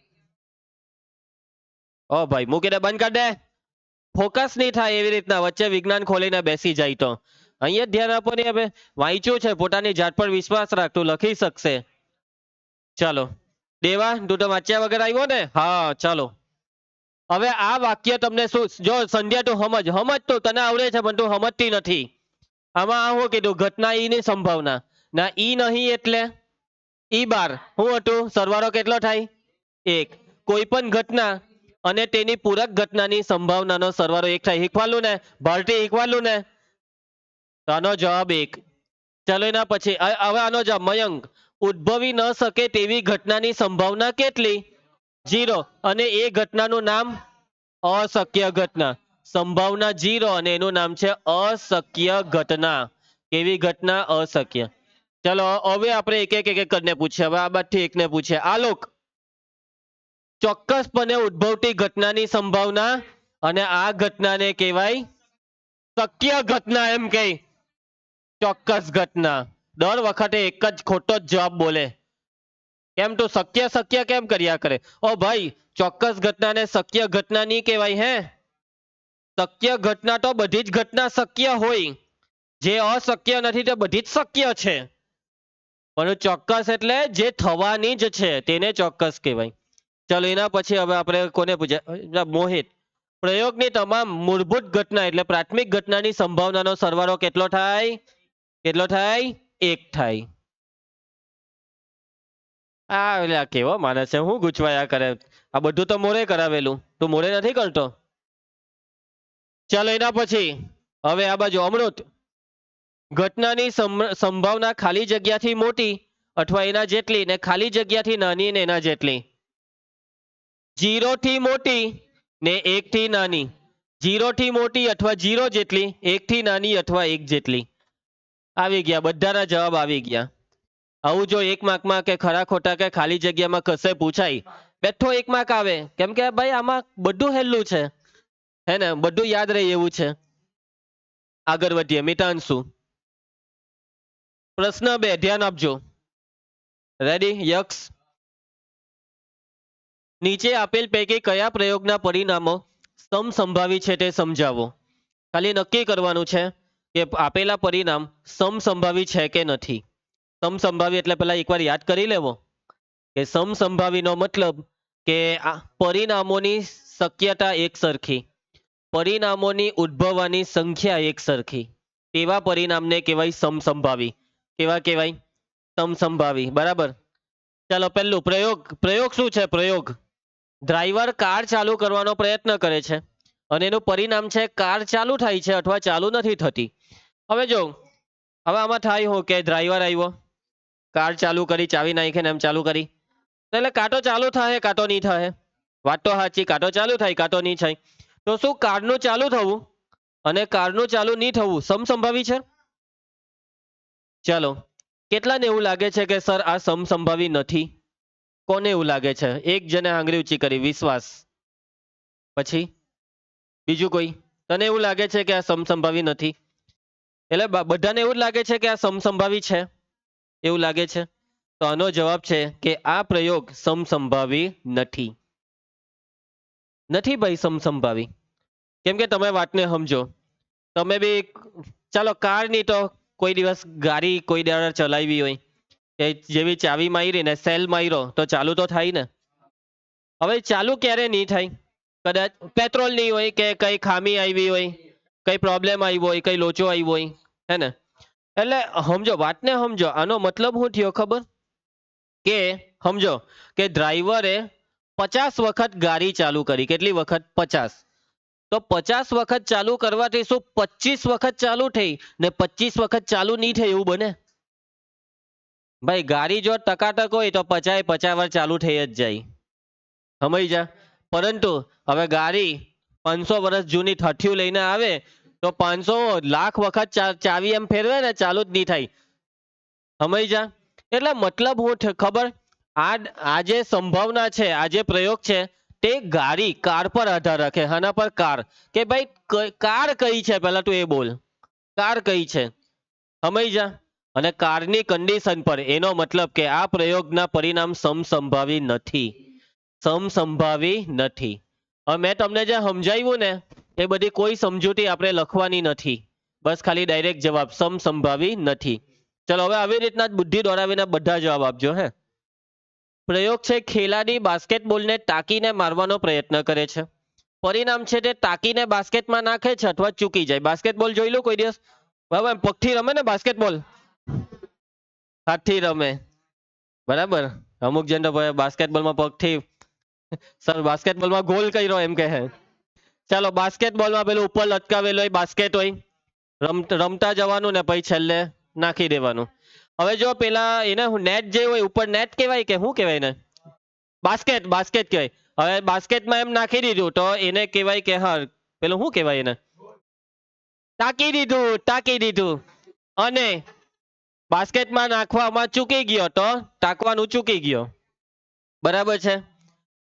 ઓ ભાઈ મૂકી દે બંધ કર દે ફોકસ નહીં થાય એવી રીતના વચ્ચે વિજ્ઞાન ખોલીને બેસી જાય તો અહીંયા ધ્યાન આપો ને હવે વાંચ્યું છે પોતાની જાત પર વિશ્વાસ રાખ તું લખી શકશે ચાલો દેવા તું તો વાંચ્યા વગર આવ્યો ને હા ચાલો હવે આ વાક્ય તમને શું જો સંધ્યા તું સમજ તો તને આવડે છે પણ તું સમજતી નથી આમાં આ શું કીધું ઘટના ઈ ની સંભાવના ના ઈ નહીં એટલે ઈ બાર શું હતું સરવાળો કેટલો થાય 1 કોઈ પણ ઘટના અને તેની પૂરક ઘટનાની સંભાવનાનો સરવાળો 1 થાય શીખવાલું ને ભારતી શીખવાલું ને તો આનો જવાબ 1 ચાલો એના પછી હવે આનો જવાબ મયંક ઉદ્ભવી ન શકે તેવી ઘટનાની સંભાવના કેટલી 0 અને એ ઘટનાનું નામ અશક્ય ઘટના સંભાવના 0 અને એનું નામ છે અશક્ય ઘટના કેવી ઘટના અશક્ય ચલો હવે આપણે એક એક કરીને પૂછીએ હવે આ બાદથી એકને પૂછીએ આલોક ચોક્કસપણે ઉદ્ભવતી ઘટનાની સંભાવના અને આ ઘટનાને કહેવાય શક્ય ઘટના એમ કહી ચોક્કસ ઘટના દર વખતે એક જ ખોટો જ જવાબ બોલે કેમ તું શક્ય શક્ય કેમ કર્યા કરે ઓ ભાઈ ચોક્કસ ઘટનાને શક્ય ઘટના નહીં કહેવાય હે શક્ય ઘટના તો બધી જ ઘટના શક્ય હોય જે અશક્ય નથી તે બધી જ શક્ય છે પણ ચોક્કસ એટલે જે થવાની જ છે તેને ચોક્કસ કહેવાય ચાલો એના પછી હવે આપણે કોને પૂછ્યા મોહિત પ્રયોગની તમામ મૂળભૂત ઘટના એટલે પ્રાથમિક ઘટનાની સંભાવનાનો સરવાળો કેટલો થાય 1 થાય આ એટલે કેવો માણસ છે હું ગુચવાયા કરે આ બધું તો મોરે કરાવેલું તું મોરે નથી કરતો ચાલો એના પછી હવે આ બાજુ અમૃત ઘટનાની સંભાવના ખાલી જગ્યાથી મોટી અથવા એના જેટલી ને ખાલી જગ્યાથી નાની ને એના જેટલી 0 થી મોટી ને 1 થી નાની 0 થી મોટી અથવા 0 જેટલી 1 થી નાની અથવા 1 જેટલી આવી ગયા બધાના જવાબ આવી ગયા આવું જો 1 માર્કમાં કે ખરા ખોટા કે ખાલી જગ્યામાં કશે પૂછાય બેઠો 1 માર્ક આવે કેમ કે ભાઈ આમાં બધું હેલું છે હે ને બધું યાદ રહે એવું છે આગળ વધીએ મિતાંશુ પ્રશ્ન 2 ધ્યાન આપજો રેડી યક્ષ નીચે આપેલ પૈકી કયા પ્રયોગના પરિણામો સમસંભાવી છે તે સમજાવો ખાલી નક્કી કરવાનું છે કે આપેલા પરિણામ સમસંભાવી છે કે નથી સમસંભાવી એટલે પેલા એકવાર યાદ કરી લેવો કે સમસંભાવીનો મતલબ કે આ પરિણામોની શક્યતા એક સરખી પરિણામોની ઉદ્ભવવાની સંખ્યા એક સરખી તેવા પરિણામને કહેવાય સમસંભાવી કેવા કહેવાય સમસંભાવી બરાબર ચાલો પહેલું પ્રયોગ શું છે પ્રયોગ ડ્રાઈવર કાર ચાલુ કરવાનો પ્રયત્ન કરે છે અને એનું પરિણામ છે કાર ચાલુ થાય છે અથવા ચાલુ નથી થતી હવે જો હવે આમાં થાય હું કે ડ્રાઈવર આવ્યો કાર ચાલુ કરી ચાવી નાખીને એમ ચાલુ કરી એટલે કાંટો ચાલુ થાય કાંટો નહીં થાય વાત તો સાચી કાંટો ચાલુ થાય કાંટો નહીં થાય તો શું કારનું ચાલુ થવું અને કારનું ચાલુ નહીં થવું સમસંભાવી છે ચાલો કેટલાને એવું લાગે છે કે સર આ સમસંભાવી નથી કોને એવું લાગે છે એક જણે આંગળી ઊંચી કરી વિશ્વાસ પછી બીજું કોઈ તને એવું લાગે છે કે આ સમસંભાવી નથી એટલે બધાને એવું જ લાગે છે કે આ સમસંભાવી છે એવું લાગે છે તો આનો જવાબ છે કે આ પ્રયોગ સમસંભાવી નથી નથી ભાઈ સમસંભાવી કેમ કે તમે વાતને સમજો તમે બી ચાલો કાર ની તો કોઈ દિવસ ગાડી કોઈ દાડા ચલાવી હોય કે જેવી ચાવી મારી ને સેલ માર્યો તો ચાલુ તો થાય ને હવે ચાલુ ક્યારે નહીં થાય કદાચ પેટ્રોલ નહીં હોય કે કઈ ખામી આવી હોય કઈ પ્રોબ્લેમ આવ્યો હોય કઈ લોચો આવ્યો હોય હે ને એટલે સમજો વાતને સમજો આનો મતલબ શું થયો ખબર કે સમજો કે ડ્રાઈવરે 50 વખત ગાડી ચાલુ કરી, કેટલી વખત? 50. તો 50 વખત ચાલુ કરવાથી શું 25 વખત ચાલુ થઈ ને 25 વખત ચાલુ નહીં થઈ એવું બને? ભાઈ ગાડી જો ટકાટક હોય તો 50 વાર ચાલુ થઈ જ જાય, સમજ જા. પરંતુ હવે ગાડી 500 વર્ષ જૂની ઠઠ્ઠીઓ લઈને આવે તો 500 લાખ વખત ચાવી એમ ફેરવે ને ચાલુ જ નહીં થાય, સમજ જા. એટલે મતલબ હું ખબર, આ જે સંભાવના છે, આ જે પ્રયોગ છે તે ગાડી કાર પર આધાર રાખે. આના પર કાર, કે ભાઈ કાર કઈ છે પહેલા તું એ બોલ, કાર કઈ છે, સમજ જા. અને કારની કન્ડિશન પર, એનો મતલબ કે આ પ્રયોગના પરિણામ સમસંભાવી નથી, સમસંભાવી નથી. હવે મેં તમને જે સમજાવ્યું ને એ બધી કોઈ સમજૂતી આપણે લખવાની નથી, બસ ખાલી ડાયરેક્ટ જવાબ સમસંભાવી નથી. ચલો હવે આવી રીતના જ બુદ્ધિ દોડાવીને બધા જવાબ આપજો. હે, પ્રયોગ છે ખેલાડી બાસ્કેટબોલને ટાંકીને મારવાનો પ્રયત્ન કરે છે. પરિણામ છે તે ટાંકીને બાસ્કેટમાં નાખે છે અથવા ચૂકી જાય. બાસ્કેટબોલ જોઈ લો કોઈ દિવસ? બરાબર, પગથી રમે ને બાસ્કેટબોલ, હાથથી રમે, બરાબર. અમુક જણ તો બાસ્કેટબોલમાં પગથી, સર બાસ્કેટબોલમાં ગોલ કર્યો એમ કહે. ચાલો, બાસ્કેટબોલમાં પેલું ઉપર લટકાવેલું હોય બાસ્કેટ હોય, રમતા જવાનું ને પછી છેલ્લે નાખી દેવાનું. હવે જો પેલા એને નેટ જે હોય ઉપર, નેટ કહેવાય કે શું કહેવાય ને? બાસ્કેટ, બાસ્કેટ કહેવાય. હવે બાસ્કેટમાં એમ નાખી દીધું તો એને કહેવાય કે હા પેલું શું કહેવાય એને? ટાંકી દીધું, ટાંકી દીધું. અને બાસ્કેટમાં નાખવામાં ચૂકી ગયો તો ટાંકવાનું ચૂકી ગયો, બરાબર છે.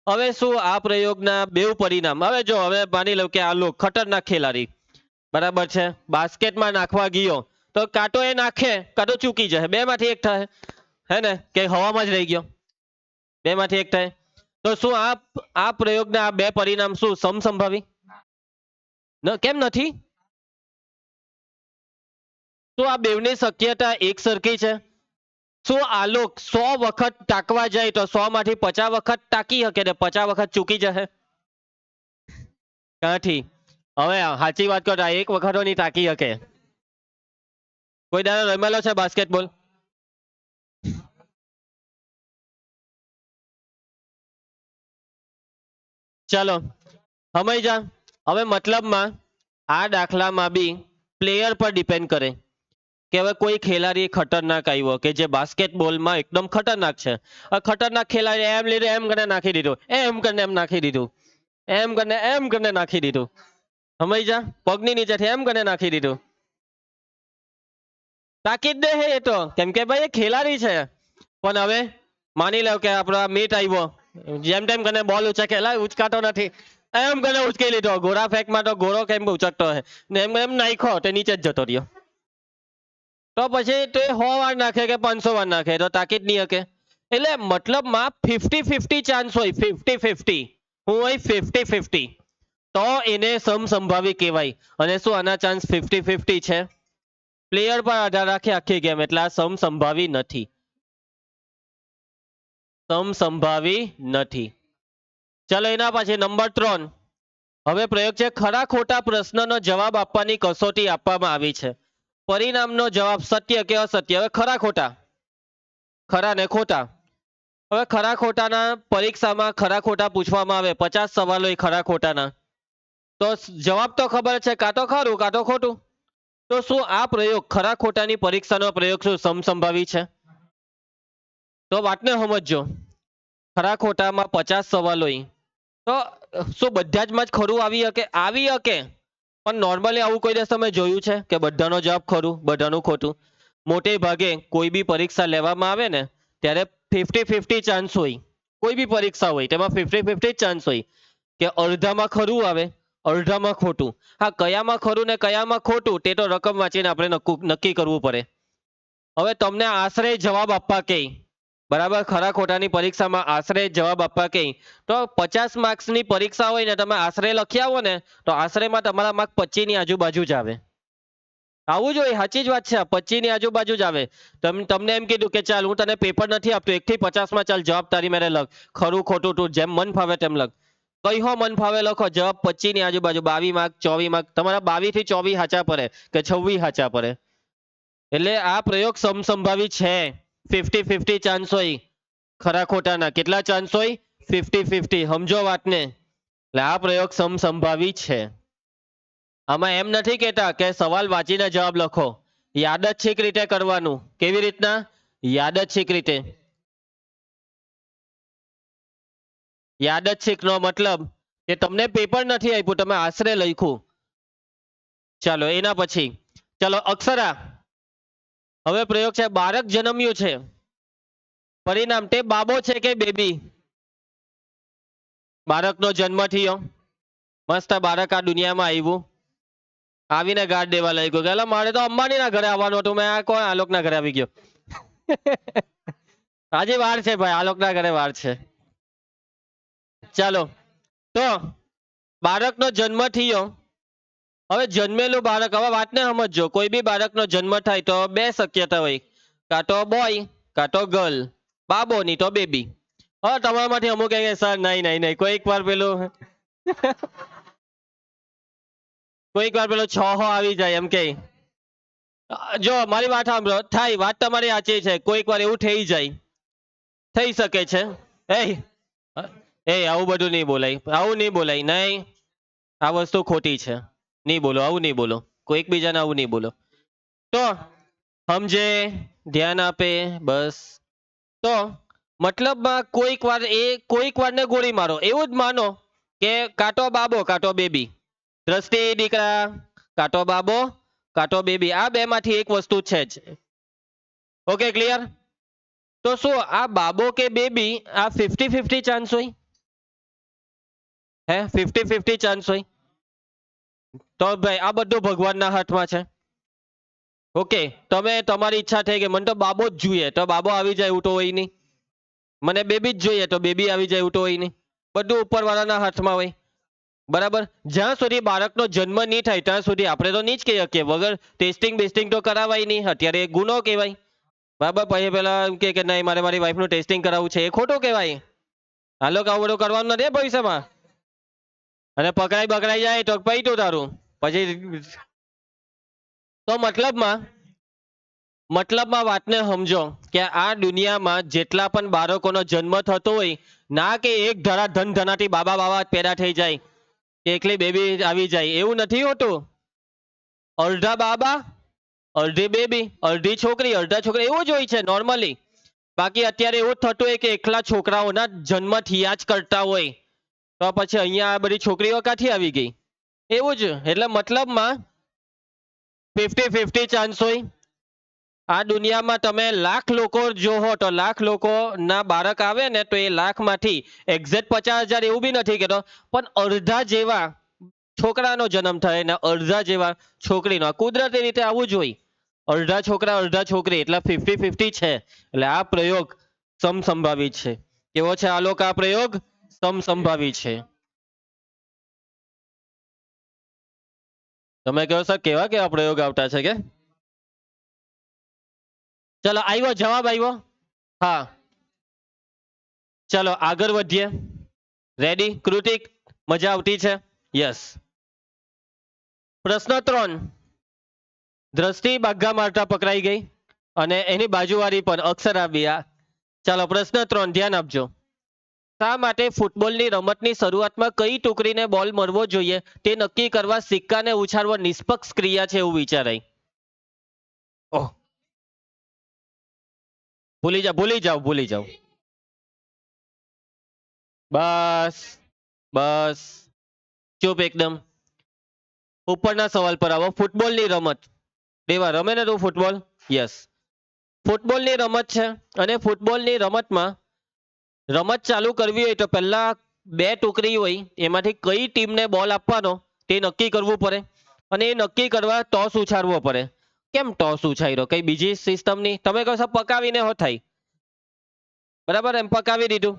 હવે શું આ પ્રયોગના બેવ પરિણામ, હવે જો હવે માની લો કે આ લોક ખતરનાક ખેલાડી, બરાબર છે, બાસ્કેટમાં નાખવા ગયો તો કાં તો એ નાખે કાં તો ચૂકી જાય, બે માંથી એક થાય, હે ને? કે હવામાં જ રહી ગયો, બે માંથી એક થાય. તો શું આ પ્રયોગના આ બે પરિણામ શું સમસંભાવી? કેમ નથી? શું આ બેવની શક્યતા એક સરખી છે? શું આલોક 100 વખત ટાંકવા જાય તો 100 માંથી 50 વખત ટાંકી શકે ને 50 વખત ચૂકી જશે? ક્યાંથી? હવે સાચી વાત કરો, એક વખત નહીં ટાંકી શકે. કોઈ દાડો રમેલો છે બાસ્કેટબોલ? ચાલો સમજ જા. હવે મતલબમાં આ દાખલામાં બી પ્લેયર પર ડિપેન્ડ કરે કે હવે કોઈ ખેલાડી ખતરનાક આવ્યો કે જે બાસ્કેટબોલમાં એકદમ ખતરનાક છે. ખતરનાક ખેલાડી એમ લીધું એમ કરીને નાખી દીધું, એમ કરીને એમ નાખી દીધું, એમ કરીને નાખી દીધું, સમજ જા. પગની નીચેથી એમ કરીને નાખી દીધું, તાકીદ દે હે એ તો, કેમ કે ભાઈ એ ખેલાડી છે. પણ હવે માની લો કે આપણા મીટ આવ્યો, જેમ તેમ કરીને બોલ ઉચકે, ઉચકાતો નથી, એમ કરીને ઉચકી લીધો. ઘોડા ફેંકમાં તો ઘોડો કેમ ઉચકતો હોય ને, એમ એમ નાખ્યો તો નીચે જ જતો રહ્યો. તો પછી તે 100 વાર નાખે કે 500 વાર નાખે તો તાકીદ નહીં હકે. એટલે મતલબમાં 50-50 ચાન્સ હોય, 50-50. હું હોય 50-50, તો એને સમસંભાવી કહેવાય. અને શું આના ચાન્સ 50-50 છે? પ્લેયર પર આધાર રાખે આખી ગેમ, એટલે આ સમસંભાવી નથી, સમસંભાવી નથી. ચલો એના પછી નંબર 3. હવે પ્રયોગ છે ખરા ખોટા પ્રશ્નનો જવાબ આપવાની કસોટી આપવામાં આવી છે. પરિણામનો જવાબ સત્ય કે અસત્ય. હવે ખરા ખોટા, ખરા ને ખોટા. હવે ખરા ખોટાના પરીક્ષામાં ખરા ખોટા પૂછવામાં આવે, 50 સવાલો એ ખરા ખોટાના. તો જવાબ તો ખબર છે, કાં તો ખરું કાં તો ખોટું. તો શું આ પ્રયોગ ખરા ખોટાની પરીક્ષાનો પ્રયોગ શું સમસંભાવી છે? તો વાતને સમજજો. ખરા ખોટામાં 50 સવાલો, તો શું બધા જ માં જ ખરું આવી શકે? આવી શકે, પણ નોર્મલી આવું કોઈ દિવસ તમે જોયું છે કે બધાનો જવાબ ખરું બધાનું ખોટું? મોટે ભાગે કોઈ બી પરીક્ષા લેવામાં આવે ને ત્યારે 50-50 ચાન્સ હોય. કોઈ બી પરીક્ષા હોય તેમાં 50-50 ચાન્સ હોય કે અડધામાં ખરું આવે, અડધામાં ખોટું. હા, કયામાં ખરું ને કયામાં ખોટું તે તો રકમ વાંચીને આપણે નક્કી કરવું પડે. હવે તમને આશરે જવાબ આપવા કે, બરાબર, ખરા ખોટાની પરીક્ષામાં આશરે જવાબ આપવા કે તો 50 માર્ક્સની પરીક્ષા હોય ને તમે આશરે લખી આવો ને તો આશરેમાં તમારા માર્ક 25 ની આજુબાજુ જ આવે. આવું જોઈએ, સાચી જ વાત છે, 25 ની આજુબાજુ જ આવે. તમને એમ કીધું કે ચાલ હું તને પેપર નથી આપતો 1 થી 50 માં, ચાલ જવાબ તારી મેરે લખ, ખરું ખોટું તું જેમ મન ફાવે તેમ લખ. કઈ હો મન ફાવે લખો, જવાબ 25 ની આજુબાજુ, 22 માર્ક 24 માર્ક, તમારા 22 થી 24 સાચા પડે કે 26 સાચા પડે. એટલે આ પ્રયોગ સમસંભાવી છે. 50-50 ચાન્સ હોય ખરા ખોટાના. કેટલા ચાન્સ હોય? 50-50 સમજો વાતને. એટલે આ પ્રયોગ સમસંભાવી છે. આમાં એમ નથી કહેતા કે સવાલ વાંચીને જવાબ લખો. યાદચ્છિક રીતે કરવાનું. કેવી રીતના? યાદચ્છિક રીતે. યાદચ્છિક નો મતલબ કે તમને પેપર નથી આપ્યું, તમે આશરે લખ્યું. ચાલો એના પછી ચાલો અક્ષરા, હવે પ્રયોગ છે. બાળક જન્મ્યું છે, પરિણામ તે બાબો છે કે બેબી? બાળકનો જન્મ થયો, મસ્ત બાળક આ દુનિયામાં આવ્યું, આવીને ગાઢ દેવા લાગ્યો કે મારે તો અંબાણીના ઘરે આવવાનું હતું, મેં આ કોણ આલોકના ઘરે આવી ગયો. હજી વાર છે ભાઈ, આલોકના ઘરે વાર છે. ચાલો તો બાળકનો જન્મ થયો. હવે જન્મેલું બાળક, હવે વાતને સમજો. કોઈ બી બાળકનો જન્મ થાય તો બે શક્યતા હોય, કાં તો બોય કાં તો ગર્લ. બાબો ની તો બેબી. હવે તમારામાંથી અમુક કહે સર નહીં નહીં નહીં, કોઈક વાર પેલું કોઈક વાર પેલો છ આવી જાય એમ કે. જો મારી વાત સાંભળો, થાય વાત તમારી સાચી છે, કોઈક વાર એવું થઈ જાય, થઈ શકે છે. એ એ આવું બધું નહીં બોલાય, આવું નહીં બોલાય, નહીં, આ વસ્તુ ખોટી છે. નહીં બોલો, આવું નહીં બોલો, કોઈક બીજાને આવું નહીં બોલો. તો સમજે, ધ્યાન આપે, બસ. તો મતલબમાં કોઈક વાર ને ગોળી મારો, એવું જ માનો કે કાંટો બાબો કાંટો બેબી. દ્રષ્ટિ દીકરા, કાંટો બાબો કાંટો બેબી, આ બે માંથી એક વસ્તુ છે જ. Okay clear? તો શું આ બાબો કે બેબી આ 50-50 ચાન્સ હોય? હે 50-50 ચાન્સ હોય? તો ભાઈ આ બધું ભગવાનના હાથમાં છે. ઓકે, તમે તમારી ઈચ્છા થઈ કે મને તો બાબો જ જોઈએ, તો બાબો આવી જાય એવું તો હોય નહીં. મને બેબી જ જોઈએ તો બેબી આવી જાય એવું તો હોય નહીં. બધું ઉપરવાળાના હાથમાં હોય. બરાબર? જ્યાં સુધી બાળકનો જન્મ નહીં થાય ત્યાં સુધી આપણે તો નહીં જ કહી શકીએ, વગર ટેસ્ટિંગ બેસ્ટિંગ તો કરાવાય નહીં. અત્યારે એ ગુનો કહેવાય. બરાબર? પછી પેલા એમ કે નહીં મારે મારી વાઈફનું ટેસ્ટિંગ કરાવવું છે, એ ખોટું કહેવાય. હાલો આવું બધું કરવાનું નથી ભવિષ્યમાં. અને પકડાઈ બકડાઈ જાય તો પૈતું તારું પછી. તો મતલબમાં વાતને સમજો કે આ દુનિયામાં જેટલા પણ બાળકોનો જન્મ થતો હોય, ના કે એક ધરા ધન ધનાથી બાબા બાબા પેદા થઈ જાય કે એકલી બેબી આવી જાય, એવું નથી હોતું. અડધા બાબા, અડધી બેબી, અડધી છોકરી, અડધા છોકરી, એવું જ હોય છે નોર્મલી. બાકી અત્યારે એવું જ થતું હોય કે એકલા છોકરાઓના જન્મ થયા જ કરતા હોય, તો પછી અહીંયા આ બધી છોકરીઓ ક્યાંથી આવી ગઈ? એવું જ. એટલે મતલબમાં 50-50 ચાન્સ હોય. આ દુનિયામાં તમે લાખ લોકો જોહો તો લાખ લોકો ના બાળક આવે ને તો એ લાખમાંથી એક્ઝેક્ટ 50,000 એવું બી નથી કહેતો, પણ અડધા જેવા છોકરાનો જન્મ થાય ને અડધા જેવા છોકરીનો. કુદરતી રીતે આવું જ હોય. અડધા છોકરા અડધા છોકરી, એટલે 50-50 છે. એટલે આ પ્રયોગ સમસંભાવી છે. કેવો છે આલોક? આ પ્રયોગ સમસંભાવી છે. તમે કહો સર કેવા કેવા પ્રયોગ આવતા છે કે? ચલો આવ્યો જવાબ, આવ્યો. હા ચલો આગળ વધીએ. રેડી કૃતિક? મજા આવતી છે? યસ. પ્રશ્ન 3. દ્રષ્ટિ બાઘા મારતા પકડાઈ ગઈ અને એની બાજુવાળી પણ અક્ષર આવ્યા. ચાલો પ્રશ્ન 3 ધ્યાન આપજો. શા માટે ફૂટબોલની રમતની શરૂઆતમાં કઈ ટુકડીને બોલ મળવો જોઈએ તે નક્કી કરવા સિક્કાને ઉછાળવા નિષ્પક્ષ ક્રિયા છે એવું વિચારાય? ઓહ, ભૂલી જાઓ. બસ બસ, ચૂપ એકદમ. ઉપરના સવાલ પર આવો. ફૂટબોલની રમત, દેવા રમે ને તું ફૂટબોલ? યસ. ફૂટબોલની રમત છે અને ફૂટબોલની રમતમાં રમત ચાલુ કરવી હોય તો પહેલા બે ટુકડી હોય, એમાંથી કઈ ટીમને બોલ આપવાનો તે નક્કી કરવું પડે. અને એ નક્કી કરવા ટોસ ઉછાળવો પડે. કેમ ટોસ ઉછાળ્યો? કઈ બીજી સિસ્ટમ નહીં? તમે કહો છો પકાવીને હો થાય. બરાબર, એમ પકાવી દીધું.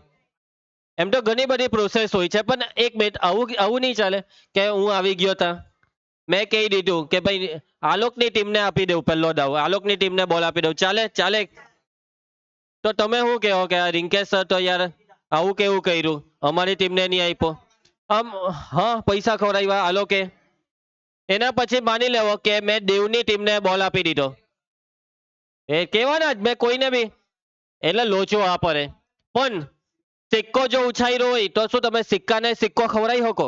એમ તો ઘણી બધી પ્રોસેસ હોય છે, પણ એક મિનિટ, આવું નહીં ચાલે કે હું આવી ગયો તા, મેં કહી દીધું કે ભાઈ આલોકની ટીમને આપી દઉં પહેલો દાવ, આલોકની ટીમને બોલ આપી દઉં, ચાલે? તો તમે શું કહો કે રિંકેશ સર તો યાર આવું કેવું કર્યું, અમારી ટીમને નહીં આપ્યો? આમ હા, પૈસા ખવડાવ્યા આલોકે. એના પછી માની લેવો કે મેં દેવની ટીમને બોલ આપી દીધો, એ કહેવાના જ મેં કોઈને બી, એટલે લોચો આ પડે. પણ સિક્કો જો ઉછાળ્યો હોય તો શું તમે સિક્કાને સિક્કો ખવડાવી શકો?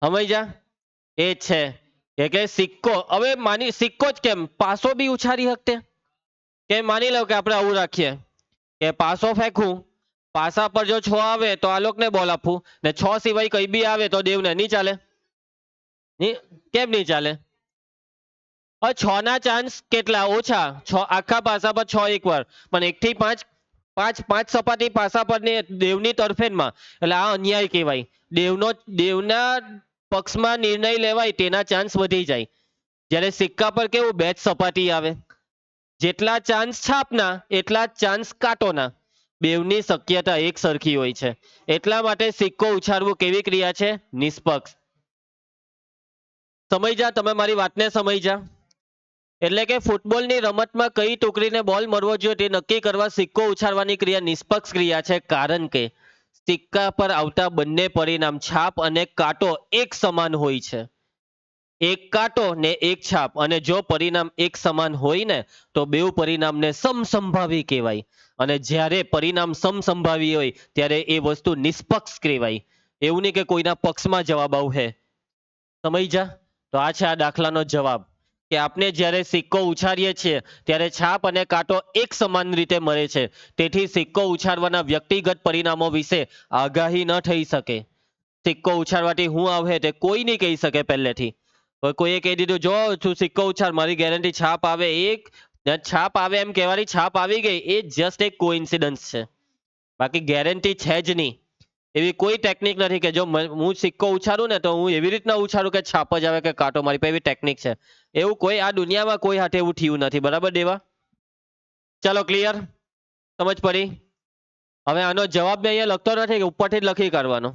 સમજ્યા? એ જ છે એટલે સિક્કો, હવે માની સિક્કો જ કેમ પાસો બી ઉછાળી શકતે કે માની લો કે આપણે આવું રાખીએ કે પાસો ફેંકું, પાસા પર જો 6 આવે તો આલોકને બોલ આપું ને 6 સિવાય કઈ બી આવે તો દેવને, નહીં ચાલે? કેમ નહીં ચાલે? 6 ના ચાન્સ કેટલા ઓછા? 6 આખા પાસા પર 6 એક વાર, પણ 1 થી 5 પાંચ સપાટી પાસા પરની દેવની તરફેણમાં, એટલે આ અન્યાય કહેવાય. દેવના પક્ષમાં નિર્ણય લેવાય તેના ચાન્સ વધી જાય. જ્યારે સિક્કા પર કેવું 2 જ સપાટી આવે, જેટલા ચાન્સ છાપના એટલા જ ચાન્સ કાંટોના. બેવની શક્યતા એક સરખી હોય છે. એટલા માટે સિક્કો ઉછાળવું કેવી ક્રિયા છે? નિષ્પક્ષ. સમજ્યા તમે મારી વાતને? સમજ્યા? એટલે કે ફૂટબોલની રમતમાં કઈ ટુકડીને બોલ મળવો જોઈએ તે નક્કી કરવા સિક્કો ઉછાળવાની ક્રિયા નિષ્પક્ષ ક્રિયા છે, કારણ કે સિક્કા પર આવતા બંને પરિણામ છાપ અને કાંટો એક સમાન હોય છે. એક કાંટો ને એક છાપ, અને જો પરિણામ એક સમાન હોય ને તો બેઉ પરિણામને સમસંભાવી કહેવાય. અને જ્યારે પરિણામ સમસંભાવી હોય ત્યારે એ વસ્તુ નિષ્પક્ષ કહેવાય. એવું નહીં કે કોઈના પક્ષમાં જવાબ આવશે. સમજ્યા? તો આ છે આ દાખલાનો જવાબ કે આપણે જ્યારે સિક્કો ઉછાળીએ છીએ ત્યારે છાપ અને કાંટો એક સમાન રીતે મળે છે. તેથી સિક્કો ઉછાળવાના વ્યક્તિગત પરિણામો વિશે આગાહી ન થઈ શકે. સિક્કો ઉછાળવાથી હું આવે તે કોઈ નહીં કહી શકે પહેલેથી. કોઈએ કહી દીધું જો તું સિક્કો ઉછાળ મારી ગેરંટી છાપ આવે, એક છાપ આવે એમ કહેવાની છાપ આવી ગઈ એ જસ્ટ એક કોઇન્સિડન્સ છે, બાકી ગેરંટી છે જ નહીં. એવી કોઈ ટેકનિક નથી કે જો હું સિક્કો ઉછાળું ને તો હું એવી રીતના ઉછાળું કે છાપ જ આવે કે કાંટો, મારી પાસે એવી ટેકનિક છે. એવું કોઈ આ દુનિયામાં કોઈ હાથે એવું થયું નથી. બરાબર દેવા? ચાલો ક્લિયર? સમજ પડી? હવે આનો જવાબ મેં અહીંયા લખતો નથી કે ઉપરથી જ લખી કાઢવાનો.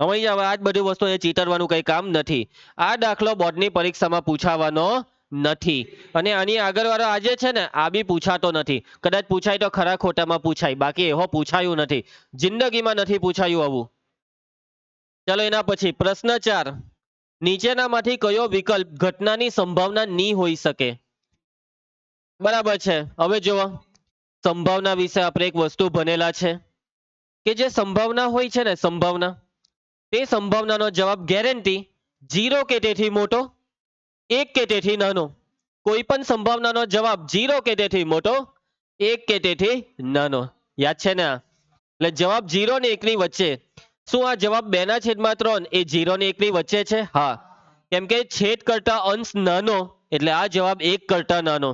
હવે હવે આ જ બધી વસ્તુ એ ચીતરવાનું કંઈ કામ નથી. આ દાખલો બોર્ડની પરીક્ષામાં પૂછાવાનો નથી, અને આની આગળવાળો આજે છે ને આ બી પૂછાતો નથી. કદાચ પૂછાય તો ખરા ખોટામાં પૂછાય, બાકી એવો પૂછાયું નથી, જિંદગીમાં નથી પૂછાયું આવું. ચાલો એના પછી પ્રશ્ન 4, નીચેનામાંથી કયો વિકલ્પ ઘટનાની સંભાવના નહીં હોઈ શકે? બરાબર છે. હવે જુઓ, સંભાવના વિશે આપણે એક વસ્તુ ભણેલા છે કે જે સંભાવના હોય છે ને, સંભાવના, તે સંભાવનાનો જવાબ ગેરંટી 0 કે તેથી મોટો, 1 કે તેથી નાનો. કોઈ પણ સંભાવનાનો જવાબ 0 કે તેથી મોટો, 1 કે તેથી નાનો. યાદ છે ને? એટલે જવાબ 0 ને 1 ની વચ્ચે. શું આ જવાબ 2/3 એ 0 ને 1 ની વચ્ચે છે? હા, કેમ કે છેદ કરતા અંશ નાનો એટલે આ જવાબ 1 કરતા નાનો,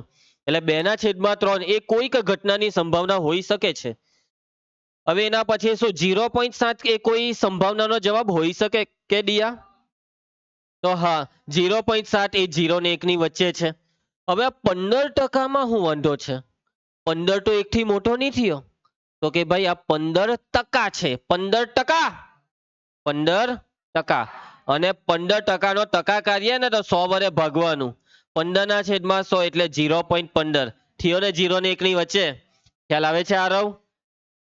એટલે 2/3 એ કોઈક ઘટનાની સંભાવના હોઈ શકે છે. હવે એના પછી શું 0.7 એ કોઈ સંભાવનાનો જવાબ હોઈ શકે કે દિયા? તો હા, 0.7 એ 0 ને 1 ની વચ્ચે છે. હવે 15% શું વાંધો છે? 15 તો 1 થી મોટો નહીં થયો, તો કે ભાઈ આ 15% છે. 15%, 15%, અને 15% નો ટકા કાઢીએ ને તો 100 વડે ભાગવાનું. 15/100 એટલે 0.15 થયો ને 0 ને 1 ની વચ્ચે. ખ્યાલ આવે છે આરવ?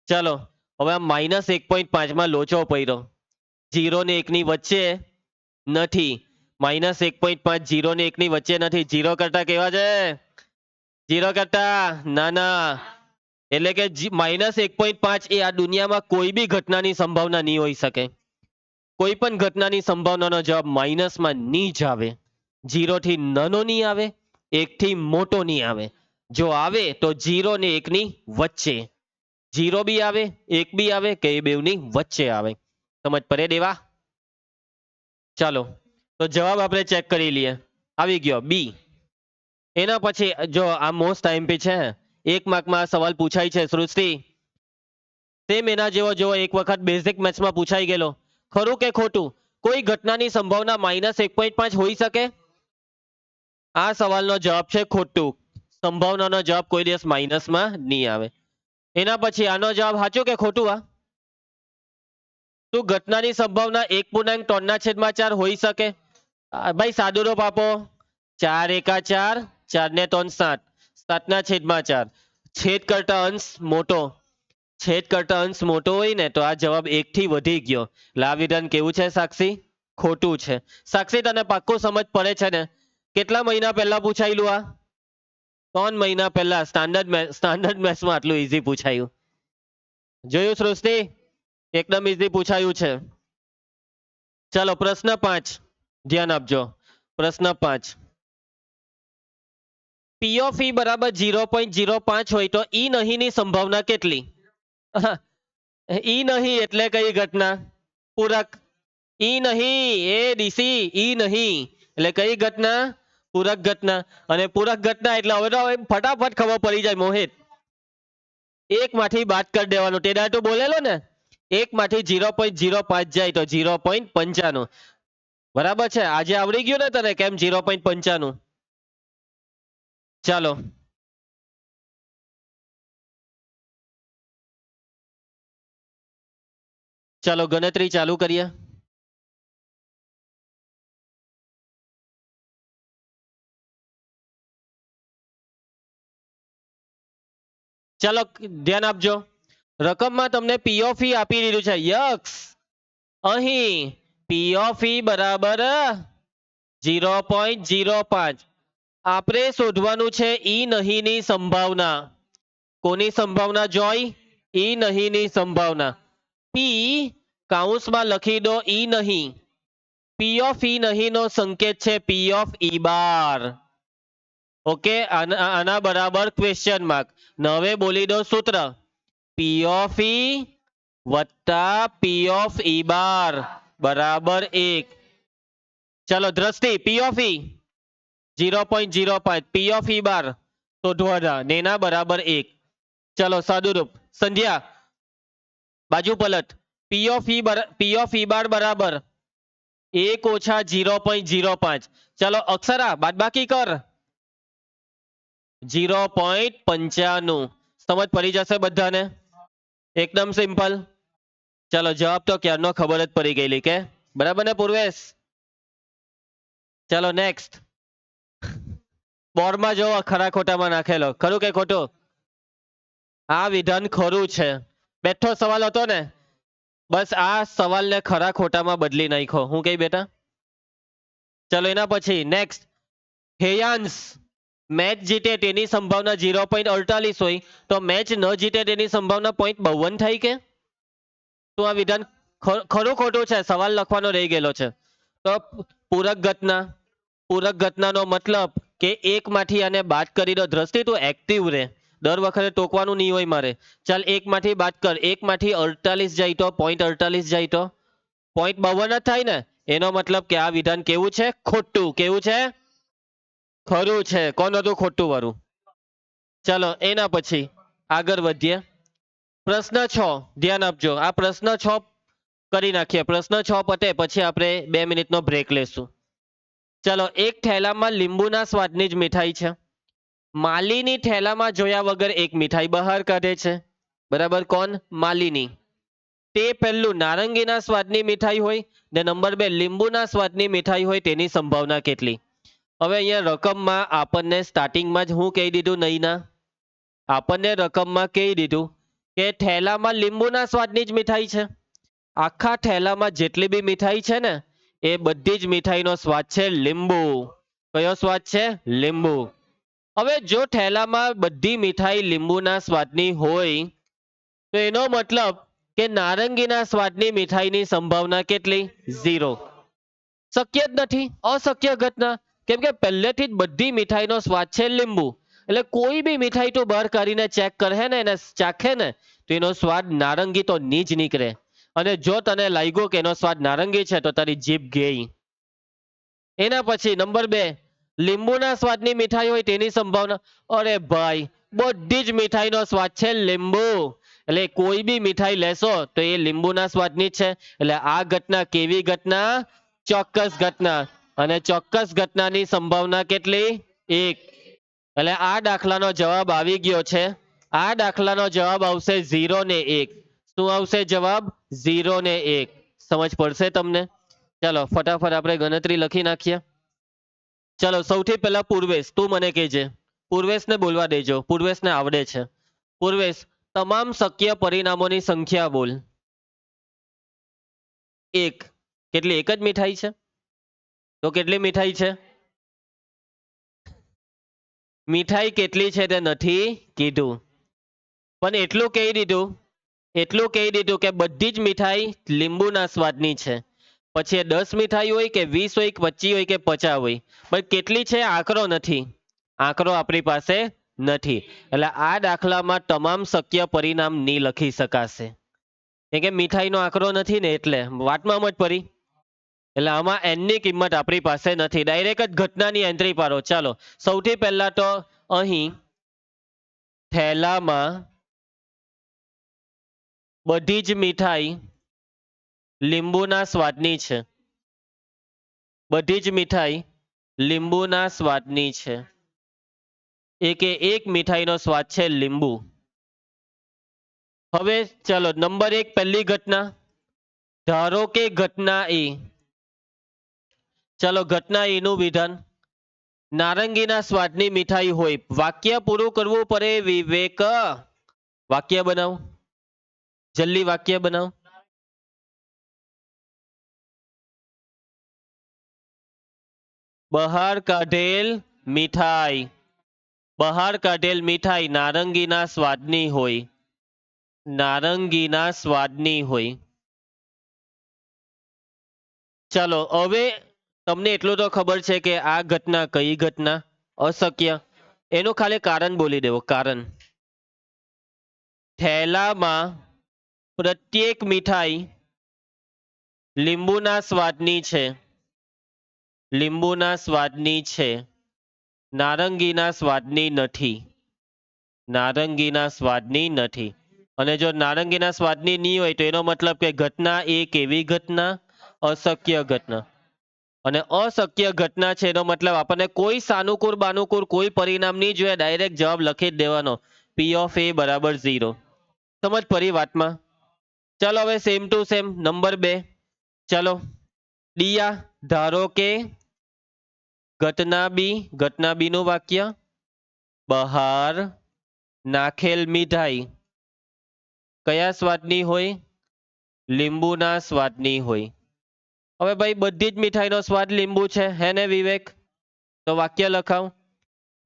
ચલો હવે આ -1.5 માં લોચો પડ્યો. 0 ને 1 ની વચ્ચે નથી. -1.5 0 ને 1 ની વચ્ચે નથી. 0 કરતા કેવા છે? 0 કરતા નાના. એટલે કે -1.5 એ આ દુનિયામાં કોઈ બી ઘટનાની સંભાવના નહીં હોઈ શકે. કોઈ પણ ઘટનાની સંભાવનાનો જવાબ માઇનસમાં નહીં જ આવે. 0 થી નાનો નહીં આવે, 1 થી મોટો નહીં આવે. જો આવે તો 0 ને 1 ની વચ્ચે. 0 બી આવે, 1 બી આવે, કે એ બેવની વચ્ચે આવે. સમજ પડે દેવા? ચાલો તો જવાબ આપણે ચેક કરી લઈએ. આવી ગયો બી. એના પછી જો આ મોસ્ટ આઈએમપી છે, 1 માર્કમાં આ સવાલ પૂછાય છે સૃષ્ટિ. સેમ એના જેવો જો એક વખત બેઝિક મેથ્સમાં પૂછાઈ ગયેલો. ખરું કે ખોટું? કોઈ ઘટનાની સંભાવના -1.5 હોઈ શકે? આ સવાલનો જવાબ છે ખોટું. સંભાવનાનો જવાબ કોઈ દિવસ માઇનસમાં નહીં આવે. એના પછી આનો જવાબ સાચું કે ખોટું? આ શું ઘટનાની સંભાવના 1.3/4 હોઈ શકે? ભાઈ સાદું રૂપ આપો. 4 એકા 4, 4 ને 3 7, 7/4. છેદ કરતા અંશ મોટો, છેદ કરતા અંશ મોટો હોય ને તો આ જવાબ 1 થી વધી ગયો. એટલે આ વિધાન કેવું છે સાક્ષી? ખોટું છે. સાક્ષી તને પાક્કું સમજ પડે છે ને? કેટલા મહિના પહેલા પૂછાયેલું આ? 3 મહિના પહેલા સ્ટાન્ડર્ડ મેથ્સમાં આટલું ઈઝી પૂછાયું. જોયું સૃષ્ટિ? એકદમ ઇઝી પૂછાયું છે. ચાલો પ્રશ્ન 5 ધ્યાન આપજો. પ્રશ્ન 5 પી ઓફ ઈ બરાબર 0.05 હોય તો ઈ નહીંની સંભાવના કેટલી? ઈ નહીં એટલે કઈ ઘટના? પૂરક. ઈ નહીં એ ડીસી ઈ નહીં એટલે કઈ ઘટના? પૂરક ઘટના. અને પૂરક ઘટના એટલે હવે તો ફટાફટ ખબર પડી જાય મોહિત. એક માંથી બાદ કરી દેવાનું. તે દાડે તું બોલેલો ને એક માંથી 0.05 જાય તો 0.95. બરાબર છે? આજે આવડી ગયું ને તને કેમ 0.95? ચાલો ચાલો ગણતરી ચાલુ કરીએ. ચાલો ધ્યાન આપજો. રકમમાં તમને પી ઓફ ઈ આપી દીધું છે. યક્ષ અહીં પી ઓફ ઈ બરાબર 0.05. આપણે શોધવાનું છે ઈ નહીંની સંભાવના. કોની સંભાવના જોઈ? ઈ નહીંની સંભાવના. પી કૌંસમાં લખી દો ઈ નહીં. પી ઓફ ઈ નહીંનો સંકેત છે પી ઓફ ઈ બાર. ઓકે આના બરાબર ક્વેશ્ચન માર્ક. હવે બોલી દો સૂત્ર. પી ઓફ ઈ વત્તા પી ઓફ ઈ બાર બરાબર 1. ચલો દ્રષ્ટિ પી ઓફ ઈ 0.05 પી ઓફ ઈ બાર શોધવાના નેના બરાબર 1. ચલો સાદુરૂપ. સંધ્યા બાજુ પલટ. પી ઓફ ઈ બાર બરાબર 1 ઓછા 0.05. ચલો અક્ષરા બાદબાકી કર. 0.95. સમજ પડી જશે બધાને? એકદમ સિમ્પલ. ચલો જવાબ તો ક્યારનો ખબર જ પડી ગયેલી કે બરાબર ને પૂર્વેશ? ચલો નેક્સ્ટ. બોર્ડમાં જો ખરા ખોટામાં નાખેલો ખરું કે ખોટું? આ વિધાન ખરું છે. બેઠો સવાલ હતો ને બસ આ સવાલને ખરા ખોટામાં બદલી નાખો. હું કઈ બેટા? ચલો એના પછી નેક્સ્ટ. હેયાંશ મેચ જીતે તેની સંભાવના 0.48 હોય તો મેચ ન જીતે તેની સંભાવના 0.52 થાય કે? તો આ વિધાન ખરું ખોટું છે? સવાલ લખવાનો રહી ગયેલો છે. તો પૂરક ઘટનાનો મતલબ કે એક માંથી આને બાદ કરી દો. દ્રષ્ટિ તું એક્ટિવ રે. દર વખતે ટોકવાનું નહીં હોય મારે. ચાલ એક માંથી બાદ કર. એક માંથી 48 જાય તો 0.48 જાય તો 0.52 જ થાય ને. એનો મતલબ કે આ વિધાન કેવું છે? ખોટું. કેવું છે? ખરું છે. કોણ હતું ખોટું વાળું? ચાલો એના પછી આગળ વધીએ. પ્રશ્ન 6 ધ્યાન આપજો. આ પ્રશ્ન 6 કરી નાખીએ. પ્રશ્ન 6 પતે પછી આપણે 2 મિનિટનો બ્રેક લેશું. ચલો એક થેલામાં લીંબુના સ્વાદની જ મીઠાઈ છે. માલીની થેલામાં જોયા વગર એક મીઠાઈ બહાર કાઢે છે. બરાબર? કોણ? માલીની. તે પહેલું નારંગીના સ્વાદની મીઠાઈ હોય ને નંબર 2 લીંબુના સ્વાદની મીઠાઈ હોય તેની સંભાવના કેટલી? હવે અહીંયા રકમમાં આપણને સ્ટાર્ટિંગમાં જ હું કહી દીધું નહીંના. આપણને રકમમાં કહી દીધું કે થેલામાં લીંબુના સ્વાદની જ મીઠાઈ છે. આખા થેલામાં જેટલી બી મીઠાઈ છે ને એ બધી જ મીઠાઈનો સ્વાદ છે લીંબુ. કયો સ્વાદ છે? લીંબુ. હવે જો થેલામાં બધી મીઠાઈ લીંબુના સ્વાદની હોય તો એનો મતલબ કે નારંગીના સ્વાદની મીઠાઈની સંભાવના કેટલી? 0. શક્ય જ નથી. અશક્ય ઘટના. કેમ કે પહેલેથી જ બધી મીઠાઈનો સ્વાદ છે લીંબુ. એટલે કોઈ બી મીઠાઈ તો બહાર કાઢીને ચેક કરે ને એને ચાખે ને તો એનો સ્વાદ નારંગી તો ની જ નીકળે. અને જો તને લાગ્યું કે એનો સ્વાદ નારંગી છે તો તારી જીભ ગઈ. એના પછી નંબર 2 લીંબુના સ્વાદની મીઠાઈ હોય તેની સંભાવના. અરે ભાઈ બધી જ મીઠાઈનો સ્વાદ છે લીંબુ. એટલે કોઈ બી મીઠાઈ લેશો તો એ લીંબુના સ્વાદની જ છે. એટલે આ ઘટના કેવી ઘટના? ચોક્કસ ઘટના. અને ચોક્કસ ઘટનાની સંભાવના કેટલી? 1. એટલે આ દાખલાનો જવાબ આવી ગયો છે. આ દાખલાનો જવાબ આવશે 0 ને 1. શું આવશે જવાબ? 0 ને 1. સમજ પડશે તમને? ચાલો ફટાફટ આપણે ગણતરી લખી નાખીએ. ચાલો સૌથી પહેલા પૂર્વેશ તું મને કહેજે. પૂર્વેશને બોલવા દેજો. પૂર્વેશને આવડે છે. પૂર્વેશ તમામ શક્ય પરિણામોની સંખ્યા બોલ. 1. કેટલી? એક જ મીઠાઈ છે તો કેટલી મીઠાઈ છે? મીઠાઈ કેટલી છે તે નથી કીધું પણ એટલું કહી દીધું એટલું કહી દીધું કે બધી જ મીઠાઈ લીંબુના સ્વાદની છે. પછી એ 10 મીઠાઈ હોય કે 20 હોય કે 25 હોય કે 50 હોય, પણ કેટલી છે આંકડો નથી. આંકડો આપણી પાસે નથી. એટલે આ દાખલામાં તમામ શક્ય પરિણામ નહીં લખી શકાશે. કેમ કે મીઠાઈનો આંકડો નથી ને, એટલે વાતમાં સમજ પડી. એટલે આમાં n ની કિંમત આપણી પાસે નથી. ડાયરેક્ટ જ ઘટનાની એન્ટ્રી પાડો. ચાલો, સૌથી પહેલા તો અહીં થેલામાં બધી જ મીઠાઈ લીંબુના સ્વાદની છે. બધી જ મીઠાઈ લીંબુના સ્વાદની છે. એક મીઠાઈનો સ્વાદ છે લીંબુ. હવે ચાલો નંબર 1, પહેલી ઘટના. ધારો કે ઘટના એ, ચાલો ઘટના એ નું વિધાન, નારંગીના સ્વાદની મીઠાઈ હોય. વાક્ય પૂરું કરવું પડે વિવેક. વાક્ય બનાવો, જલ્દી વાક્ય બનાવો. બહાર કાઢેલ મીઠાઈ, બહાર કાઢેલ મીઠાઈ નારંગીના સ્વાદની હોય. નારંગીના સ્વાદની હોય. ચાલો હવે તમને એટલું તો ખબર છે કે આ ઘટના કઈ ઘટના? અશક્ય. એનું ખાલી કારણ બોલી દેવો, કારણ. થેલામાં પ્રત્યેક મીઠાઈ લીંબુના સ્વાદની છે. લીંબુના સ્વાદની છે, નારંગીના સ્વાદની નથી. નારંગીના સ્વાદની નથી. અને જો નારંગીના સ્વાદની નહીં હોય તો એનો મતલબ કે ઘટના એ કેવી ઘટના? અશક્ય ઘટના. અને અશક્ય ઘટના છે એનો મતલબ આપણને કોઈ સાનુકૂળ બાનુકૂળ કોઈ પરિણામ નહીં જોઈએ, ડાયરેક્ટ જવાબ લખી જ દેવાનો. P of A બરાબર 0. સમજ પડી વાતમાં? ચાલો હવે સેમ ટુ સેમ નંબર 2. ચાલો દિયા, ધારો કે ઘટના બી નું વાક્ય, બહાર નાખેલ મીઠાઈ કયા સ્વાદની હોય? લીંબુના સ્વાદની હોય. હવે ભાઈ બધી જ મીઠાઈનો સ્વાદ લીંબુ છે, હે ને વિવેક? તો વાક્ય લખાવ.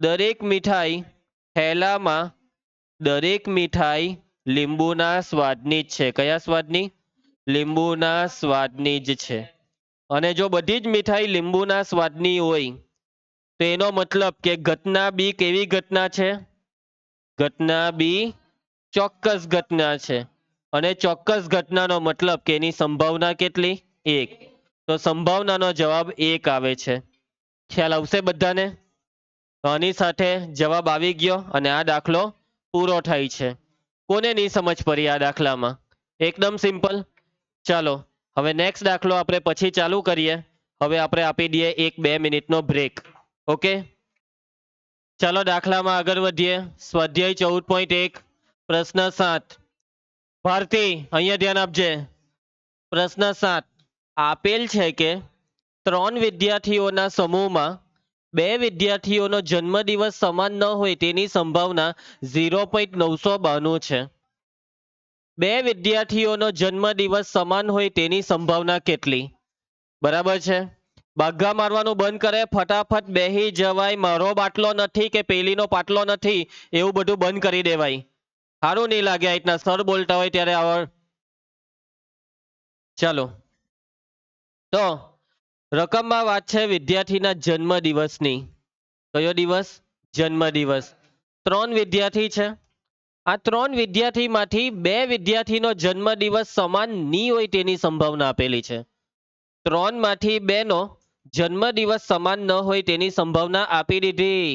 દરેક મીઠાઈ થેલામાં, દરેક મીઠાઈ લીંબુના સ્વાદની જ છે. કયા સ્વાદની? લીંબુના સ્વાદની જ છે. અને જો બધી જ મીઠાઈ લીંબુના સ્વાદની હોય તો એનો મતલબ કે ઘટના બી કેવી ઘટના છે? ઘટના બી ચોક્કસ ઘટના છે. અને ચોક્કસ ઘટનાનો મતલબ કે એની સંભાવના કેટલી? 1. તો સંભાવનાનો જવાબ 1 આવે છે. ખ્યાલ આવશે બધાને? આની સાથે જવાબ આવી ગયો અને આ દાખલો પૂરો થાય છે. કોને નહીં સમજ પડી આ દાખલામાં? એકદમ સિમ્પલ. ચાલો હવે નેક્સ્ટ દાખલો આપણે પછી ચાલુ કરીએ. હવે આપણે આપી દઈએ 1-2 મિનિટનો બ્રેક. ઓકે, ચાલો દાખલામાં આગળ વધીએ. સ્વાધ્યાય 14.1 પ્રશ્ન 7. ભારતી અહીંયા ધ્યાન આપજે. પ્રશ્ન 7 આપેલ છે કે 3 વિદ્યાર્થીઓના સમૂહમાં 2 વિદ્યાર્થીઓનો જન્મદિવસ સમાન ન હોય તેની સંભાવના 0.992 છે. 2 વિદ્યાર્થીઓનો જન્મદિવસ સમાન હોય તેની સંભાવના કેટલી? બરાબર છે. બાઘા મારવાનું બંધ કરે, ફટાફટ બેહી જવાય. મારો બાટલો નથી કે પેલીનો પાટલો નથી, એવું બધું બંધ કરી દેવાય. સારું નહીં લાગે આ રીતના સર બોલતા હોય ત્યારે. ચાલો, તો રકમમાં વાત છે વિદ્યાર્થીના જન્મદિવસની. કયો દિવસ? જન્મદિવસ. 3 વિદ્યાર્થી છે. આ 3 વિદ્યાર્થીમાંથી 2 વિદ્યાર્થીનો જન્મદિવસ સમાન નહીં હોય તેની સંભાવના આપેલી છે. 3 માંથી 2 નો જન્મદિવસ સમાન ન હોય તેની સંભાવના આપી દીધી.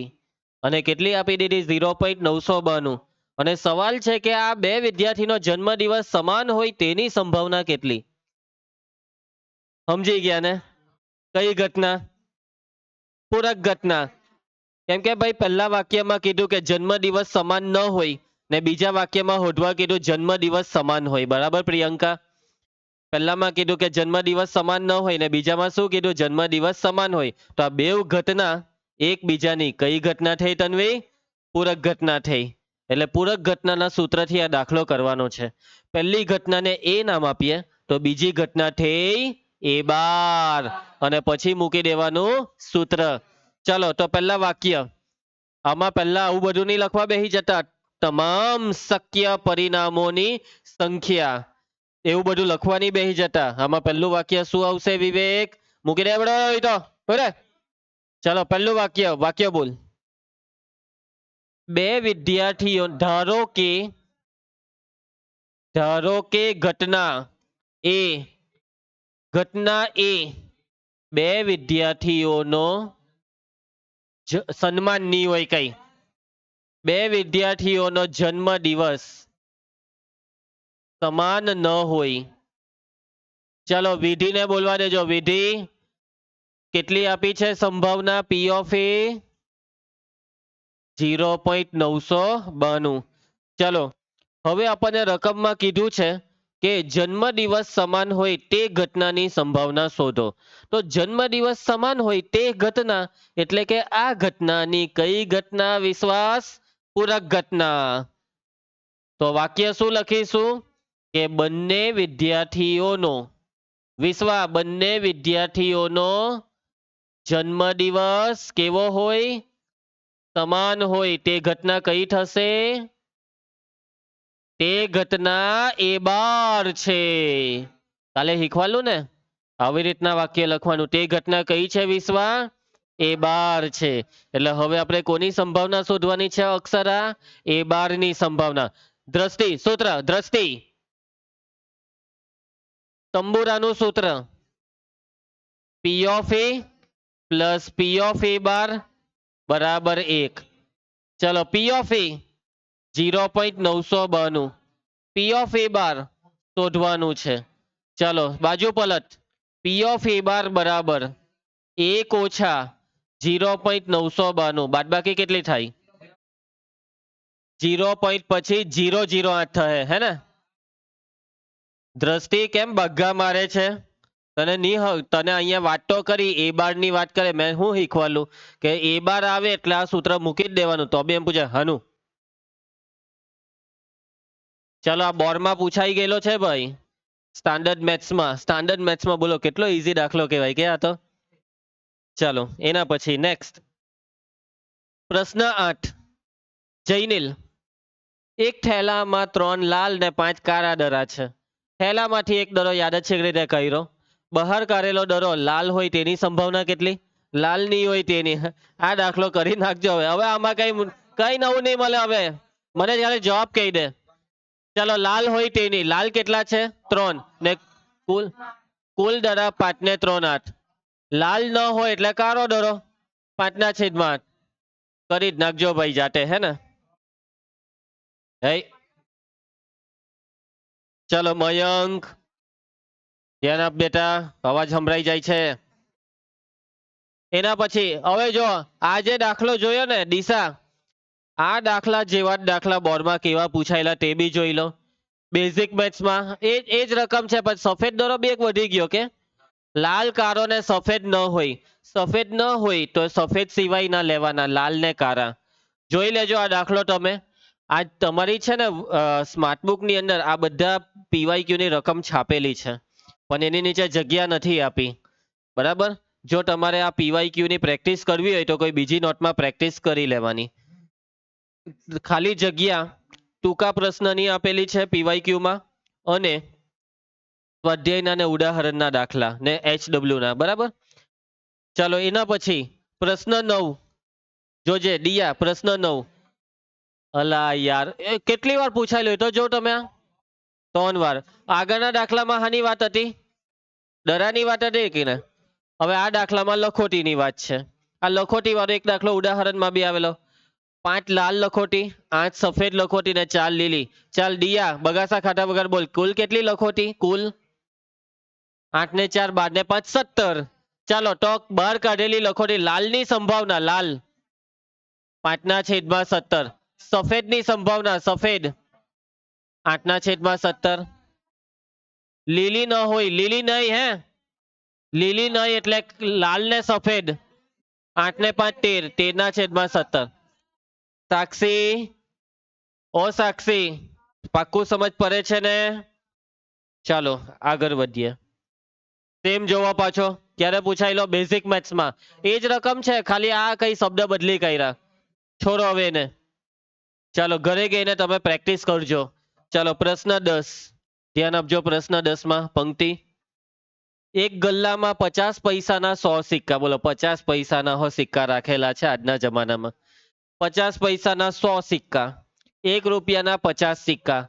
અને કેટલી આપી દીધી? 0.992. અને સવાલ છે કે આ 2 વિદ્યાર્થીનો જન્મદિવસ સમાન હોય તેની સંભાવના કેટલી? સમજી ગયા ને? કઈ ઘટના? પૂરક ઘટના. કેમ કે ભાઈ પહેલા વાક્યમાં કીધું કે જન્મદિવસ સમાન ન હોય ને બીજા વાક્યમાં હોધવા કીધું જન્મદિવસ સમાન હોય. બરાબર પ્રિયંકા? પહેલામાં કીધું કે જન્મદિવસ સમાન ન હોય ને બીજામાં શું કીધું? જન્મદિવસ સમાન હોય. તો આ બેવ ઘટના એકબીજાની કઈ ઘટના થઈ તન્વી? પૂરક ઘટના થઈ. એટલે પૂરક ઘટનાના સૂત્રથી આ દાખલો કરવાનો છે. પહેલી ઘટનાને એ નામ આપીએ તો બીજી ઘટના થઈ A⁻, અને પછી મૂકી દેવાનું સૂત્ર. ચાલો તો પહેલા વાક્ય. આમાં પહેલા આવું બધું નહીં લખવા બેસી જતા. તમામ શક્ય પરિણામોની સંખ્યા. એવું બધું લખવાની બેસી જતા. આમાં પહેલું વાક્ય શું આવશે વિવેક? મૂકી દે બડો એ તો બરાબર. ચલો પહેલું વાક્ય વાક્ય બોલ. બે વિદ્યાર્થીઓ ધારો કે ઘટના એ બે વિદ્યાર્થીઓનો સન્માન ની હોય કઈ. બે વિદ્યાર્થીઓનો જન્મ દિવસ સમાન ન હોય. ચલો વિધિને બોલવા દેજો. વિધિ કેટલી આપી છે સંભાવના? પી ઓફ એ 0.992. ચલો હવે આપણને રકમમાં કીધું છે કે જન્મદિવસ સમાન હોય તે ઘટનાની સંભાવના શોધો. તો જન્મદિવસ સમાન હોય તે ઘટના એટલે કે આ ઘટનાની કઈ ઘટના? વિશ્વાસ પૂરક ઘટના. તો વાક્ય શું લખીશું કે બંને વિદ્યાર્થીઓનો જન્મદિવસ કેવો હોય? સમાન હોય. તે ઘટના કઈ થશે? તે ઘટના એ બાર છે. કાલે શીખવાલું ને આવી રીતના વાક્ય લખવાનું. તે ઘટના કઈ છે વિશ્વા? એ બાર છે. એટલે હવે આપણે કોની સંભાવના શોધવાની છે અક્ષરા? એ બાર ની સંભાવના. દ્રષ્ટિ સૂત્ર, દ્રષ્ટિ તંબુરાનું સૂત્ર P of A plus P of A bar બરાબર 1. ચલો પી of A 0.992. P of A બાર શોધવાનું છે. ચલો બાજુ પલટ. પી ઓફ એ બાર બરાબર 1 ઓછા 0.992. બાદબાકી કેટલી થાય? 0 પછી 008 થશે હે ને? દ્રષ્ટિ કેમ બગ્ગા મારે છે? તને અહીંયા વાત તો કરી એ બાર ની વાત કરે. મેં શું શીખવાલું કે એ બાર આવે એટલે આ સૂત્ર મૂકી જ દેવાનું. તો બી એમ પૂછે હાનું. ચલો આ બોર્ડમાં પૂછાઈ ગયેલો છે ભાઈ. સ્ટાન્ડર્ડ મેથ્સમાં બોલો કેટલો ઈઝી દાખલો કહેવાય કે આ તો. ચાલો એના પછી નેક્સ્ટ પ્રશ્ન 8. જૈનિલ, એક થેલામાં 3 લાલ ને 5 કાળા દરા છે. થેલામાંથી એક દરો યાદચ્છિક રીતે કર્યો. બહાર કાઢેલો દરો લાલ હોય તેની સંભાવના કેટલી? લાલ ની હોય તેની. આ દાખલો કરી નાખજો. હવે આમાં કઈ નવું નહીં મળે. હવે મને જયારે જવાબ કહી દે. ચાલો લાલ હોય તેની. લાલ કેટલા છે? 3 ને કુલ દરા 5 ને 3 8. લાલ ન હોય એટલે કાળો દરો 5/8. કરી જ નાખજો ભાઈ જાતે હે ને. ચલો મયંક ધ્યાન આપ બેટા, અવાજ સંભળાઈ જાય છે. એના પછી હવે જો આ જે દાખલો જોયો ને દિશા, આ દાખલા જેવા જ દાખલા બોર્ડમાં કેવા પૂછાયેલા તે બી જોઈ લો. બેઝિક મેથ્સમાં એ જ રકમ છે પણ સફેદ દરો બી એક વધી ગયો કે લાલ કાળો ને સફેદ ન હોય. સફેદ ન હોય તો સફેદ સિવાય ના લેવાના, લાલ ને કાળા. જોઈ લેજો આ દાખલો તમે. આ તમારી છે ને સ્માર્ટબુક ની અંદર આ બધા પીવાયક્યુ ની રકમ છાપેલી છે પણ એની નીચે જગ્યા નથી આપી. બરાબર. જો તમારે આ પીવાયક્યુ ની પ્રેક્ટિસ કરવી હોય તો કોઈ બીજી નોટમાં પ્રેક્ટિસ કરી લેવાની. ખાલી જગ્યા ટૂંકા પ્રશ્નની આપેલી છે પીવાયક્યુ માં અને સ્વાધ્યાયના ને ઉદાહરણના દાખલા ને HW ના. બરાબર. ચાલો એના પછી પ્રશ્ન 9 જોજે દિયા. પ્રશ્ન 9 અલા યાર એ કેટલી વાર પૂછાયેલું તો જો તમે 3 વાર. આગળના દાખલામાં હાની વાત હતી? દરાની વાત હતી કે ને. હવે આ દાખલામાં લખોટીની વાત છે. આ લખોટી વાળો એક દાખલો ઉદાહરણમાં બી આવેલો. 5 લાલ લખોટી, 8 સફેદ લખોટી ને 4 લીલી. ચાલ દિયા બગાસા ખાધા વગર બોલ કુલ કેટલી લખોટી? કુલ 8 ને 4 12 ને 5 17. ચાલો તો બહાર કાઢેલી લખોટી લાલની સંભાવના લાલ 5/17. સફેદની સંભાવના સફેદ 8/17. લીલી ન હોય, લીલી નહીં હે, લીલી નહીં એટલે લાલ ને સફેદ 8 ને 5 13, 13/17. સાક્ષી ઓ સાક્ષી પાક્કું સમજ પડે છે ને? ચાલો આગળ વધીએ. સેમ જોવા પાછો ક્યારે પૂછાયેલો? બેઝિક મેથ્સમાં. એ જ રકમ છે ખાલી આ કઈ શબ્દ બદલી કર્યા. છોડો હવે એને. ચાલો ઘરે ગઈને તમે પ્રેક્ટિસ કરજો. ચાલો પ્રશ્ન 10 ધ્યાન આપજો. પ્રશ્ન 10 માં પંક્તિ, એક ગલ્લામાં 50 પૈસાના 100 સિક્કા, બોલો 50 પૈસાના સિક્કા રાખેલા છે આજના જમાનામાં. 50 પૈસાના 100 સિક્કા, 1 રૂપિયાના 50 સિક્કા,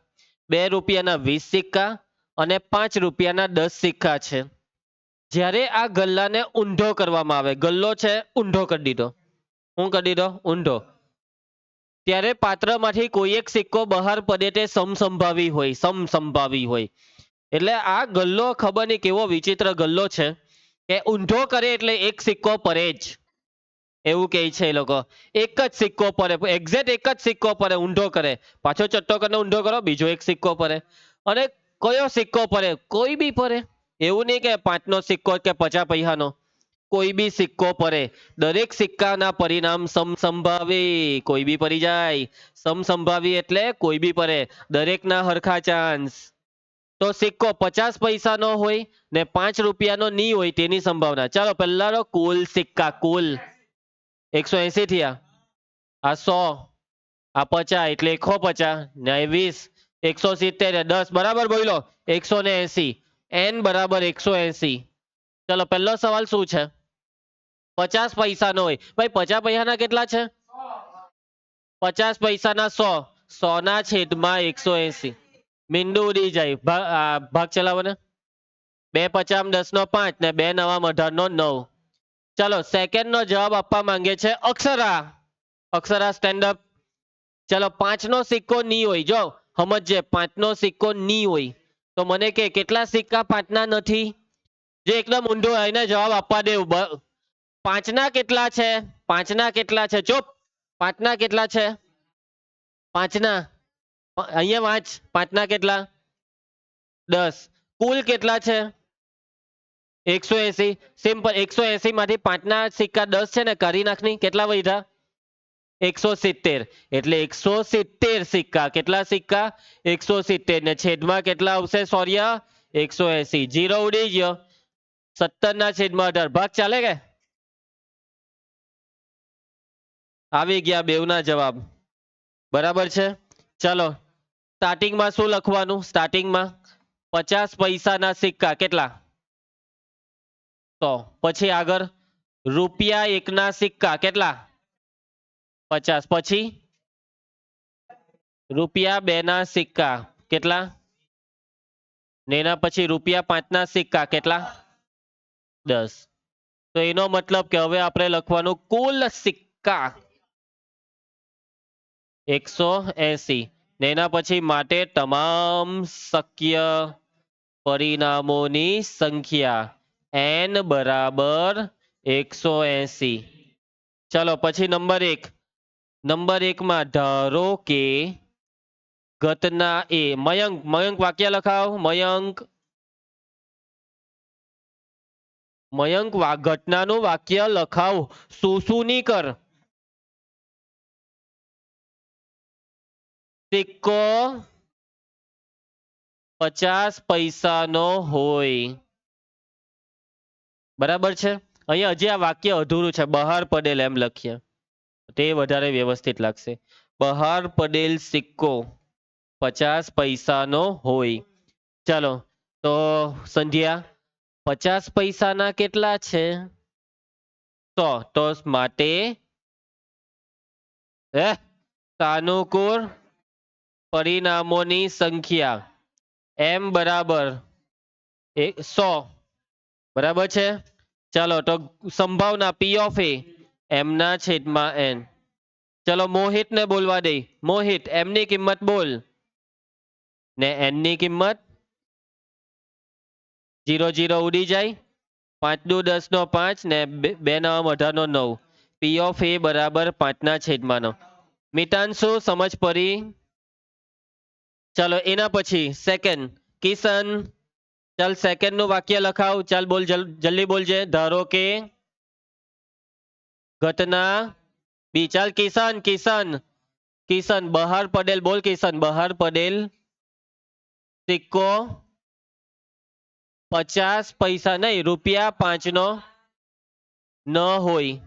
2 રૂપિયાના 20 સિક્કા અને 5 રૂપિયાના 10 સિક્કા છે. જ્યારે આ ગલ્લાને ઊંધો કરવામાં આવે, ગલ્લો છે ઊંધો કરી દીધો, શું કરી દીધો? ઊંધો. ત્યારે પાત્રમાંથી કોઈ એક સિક્કો બહાર પડે તે સમસંભાવી હોય, સમસંભાવી હોય. એટલે આ ગલ્લો ખબર નહીં કેવો વિચિત્ર ગલ્લો છે કે ઊંધો કરે એટલે એક સિક્કો પડે જ, એવું કહે છે એ લોકો. એક જ સિક્કો પડે, એક્ઝેક્ટ એક જ સિક્કો પડે, ઊંધો કરે, પાછો ચટ્ટો કરીને ઊંધો કરો, બીજો એક સિક્કો પડે. અને કયો સિક્કો પડે? કોઈ બી પડે. એવું નહીં કે 5 નો સિક્કો કે 50 પૈસાનો, કોઈ બી સિક્કો પડે. દરેક સિક્કાના પરિણામ સમસંભાવી, કોઈ બી પડી જાય. સમસંભાવી એટલે કોઈ બી પડે, દરેકના હરખા ચાન્સ. તો સિક્કો 50 પૈસાનો હોય ને 5 રૂપિયાનો નહીં હોય તેની સંભાવના. ચાલો પહેલા કુલ સિક્કા, કુલ 180 થયા, આ 100, આ 50 એટલે 150 ને 20, 170 10, બરાબર બોલો 180, n બરાબર 180. ચલો પહેલો સવાલ શું છે? 50 પૈસાનો હોય. ભાઈ 50 પૈસાના કેટલા છે? 50 પૈસાના 100, 100 ના છેદમાં 180. મીંડું ઉડી જાય. ભાગ ચલાવો ને. 2 50 10 નો 5 ને 2 9 18 નો 9. ચાલો સેકન્ડ નો જવાબ આપવા માંગે છે અક્ષરા. Akshara stand up. ચાલો 5 નો સિક્કો નહીં હોય, જો સમજજે, 5 નો સિક્કો નહીં હોય તો મને કે કેટલા સિક્કા 5 ના નથી? જે એકદમ ઊંધો એને જવાબ આપવા દેવ. 5 ના કેટલા છે? 5 ના કેટલા છે? ચૂપ. 5 ના કેટલા છે? 5 ના અહીંયા વાંચ. 5 ના કેટલા? 10. કુલ કેટલા છે? 180. સિમ્પલ. 180 માંથી 5 ના સિક્કા 10 છે ને, કરી નાખની. કેટલા વધ્યા? 170. એટલે 170 સિક્કા. કેટલા સિક્કા? 170 ને છેદમાં કેટલા આવશે? સૌર્ય 180. જીરો ઉડી ગયો. 17 ના છેદમાં 18. ભાગ ચાલે કે? આવી ગયા બેવના જવાબ. બરાબર છે. ચાલો સ્ટાર્ટિંગમાં શું લખવાનું? સ્ટાર્ટિંગમાં 50 પૈસાના સિક્કા કેટલા? 100. પછી આગળ રૂપિયા 1 ના સિક્કા કેટલા? 50. પછી રૂપિયા 2 ના સિક્કા કેટલા? ને એના પછી રૂપિયા 5 ના સિક્કા કેટલા? 10. તો એનો મતલબ કે હવે આપણે લખવાનું કુલ સિક્કા 180 ને એના પછી માટે તમામ શક્ય પરિણામોની સંખ્યા n બરાબર 180. ચલો પછી નંબર 1. નંબર 1 માં ધારો કે ઘટના એ, મયંક, મયંક વાક્ય લખાવ. મયંક ઘટનાનું વાક્ય લખાવ. શું ની કર. સિક્કો 50 પૈસાનો હોય. બરાબર છે. અહીંયા હજી આ વાક્ય અધૂરું છે. બહાર પડેલ એમ લખીએ તે વધારે વ્યવસ્થિત લાગશે. બહાર પડેલ સિક્કો 50 પૈસાનો હોય. ચાલો તો સંધ્યા 50 પૈસાના કેટલા છે? 100. તો માટે સાનુકૂળ પરિણામોની સંખ્યા m બરાબર 100. બરાબર છે. ચાલો તો સંભાવના p ઓફ a m ના છેદમાં n. ચલો મોહિત ને બોલવા દે. મોહિત m ની કિંમત બોલ ને n ની કિંમત 0 0 ઉડી જાય. 5 દુ 10 નો 5 ને 2 9 18 નો 9. p ઓફ a બરાબર 5 ના છેદમાં 9. મિતાંશુ સમજ પડી? ચાલો એના પછી સેકન્ડ કિશન. ચાલ સેકન્ડ નું વાક્ય લખાવ. ચાલ બોલ, જલ્દી બોલજે. ધારો કે ઘટના બી. ચાલ કિશન, કિશન, કિશન બહાર પડેલ, બોલ કિશન. બહાર પડેલ સિક્કો 50 પૈસા નહીં, રૂપિયા 5 નો ન હોય.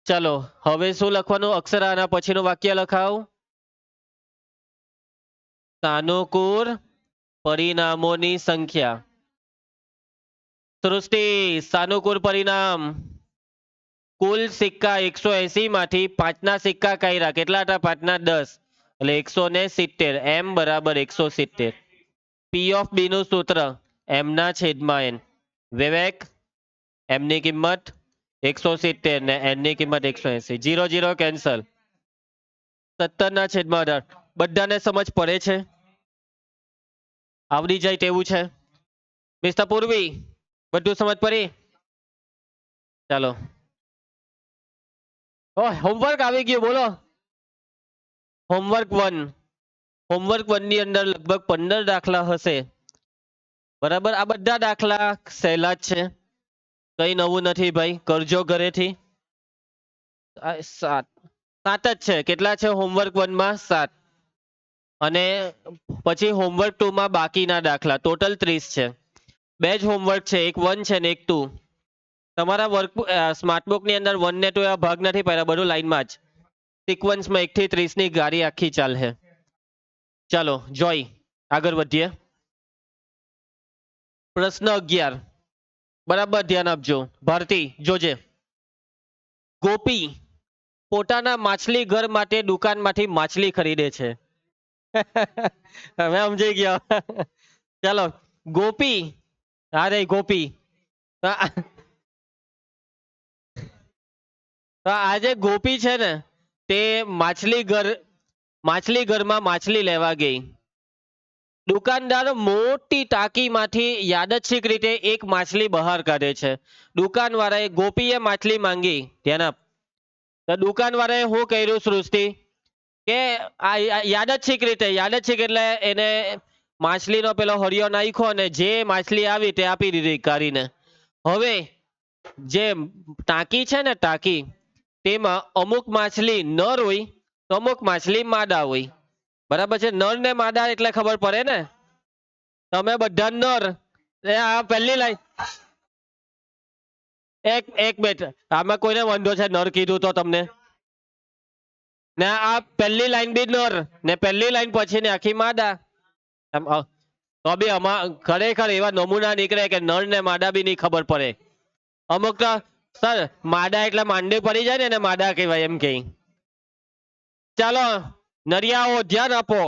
ચલો હવે શું લખવાનું? અક્ષરા આના પછીનું વાક્ય લખાવ. સાનુકૂળ પરિણામોની સંખ્યા. સૃષ્ટિ, સાનુકૂળ પરિણામ. કુલ સિક્કા 180 માંથી 5ના સિક્કા કર્યા. કેટલા હતા? 5ના 10 એટલે 170. m બરાબર 170. પી ઓફ બી નું સૂત્ર m ના છેદમાં n. વિવેક, m ની કિંમત 170 ને n ની કિંમત 180. 0 0 કેન્સલ. 17 ના છેદમાં 18. બધાને સમજ પડે છે? આવડી જાય તેવું છે? મિસ્ટર પૂર્વી, બધું સમજ પડી? ચાલો, હોમવર્ક આવી ગયું. બોલો. હોમવર્ક 1. હોમવર્ક 1 ની અંદર લગભગ 15 દાખલા હશે. બરાબર, આ બધા દાખલા સહેલા જ છે, કઈ નવું નથી ભાઈ. કરજો ઘરેથી. 7 7 જ છે. કેટલા છે હોમવર્ક 1 માં? 7. અને પછી હોમવર્ક 2 માં બાકીના દાખલા ટોટલ 30 છે. બે જ હોમવર્ક છે, એક 1 છે ને એક 2. તમારા વર્ક સ્માર્ટબુક ની અંદર 1 ને 2 એવા ભાગ નથી પડ્યા, બધું લાઈનમાં જ સિક્વન્સમાં 1 થી 30 ની ગાડી આખી ચાલે. ચાલો જોઈ આગળ વધીએ. પ્રશ્ન 11 બરાબર ધ્યાન આપજો. ભારતી જોજે. ગોપી પોતાના માછલી ઘર માટે દુકાનમાંથી માછલી ખરીદે છે. હવે સમજાઈ ગયા. ચાલો, ગોપી, અરે ગોપી, તો આ જે ગોપી છે ને તે માછલી ઘરમાં માછલી લેવા ગઈ. દુકાનદાર મોટી ટાંકીમાંથી યાદચ્છિક રીતે એક માછલી બહાર કાઢે છે. દુકાનવાળાએ ગોપીએ માછલી માંગી. ધ્યાન આપ. તો દુકાનવાળાએ શું કર્યું સૃષ્ટિ? કે આ યાદચ્છિક એટલે એને માછલીનો પેલો હરિયો નાખ્યો અને જે માછલી આવી તે આપી દીધી કાઢીને. હવે જે ટાંકી છે ને ટાંકી, તેમાં અમુક માછલી નર હોય તો અમુક માછલી માદા હોય. બરાબર છે? નર ને માદા એટલે ખબર પડે ને. તમે બધા નર. આ પહેલી લાઈન, એક મિનિટ, આમાં કોઈને વાંધો છે નર કીધું તો તમને? ને આ પહેલી લાઈન બી નર ને પહેલી લાઈન પછી ને આખી માદા. તો બી આમાં ખરેખર એવા નમૂના નીકળે કે નર ને માદા બી નહીં ખબર પડે. અમુક તો સર માદા એટલે માંડી પડી જાય ને એને માદા કહેવાય એમ કે. ચાલો નરિયાઓ ધ્યાન આપો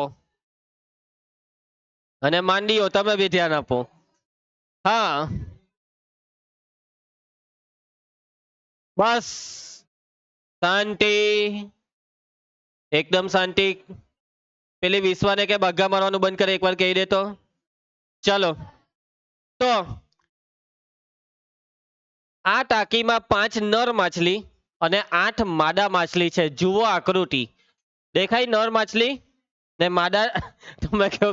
અને માંડીઓ તમે બી ધ્યાન આપો. હા બસ શાંતિ, એકદમ શાંતિ. પેલી વિશ્વાને કે બગ્ગા મારવાનું બંધ કરે, એકવાર કહી દે તો. ચાલો, તો આ ટાંકીમાં 5 નર માછલી અને 8 માદા માછલી છે. જુઓ આકૃતિ. દેખાય નર માછલી ને માદા? તમે કહો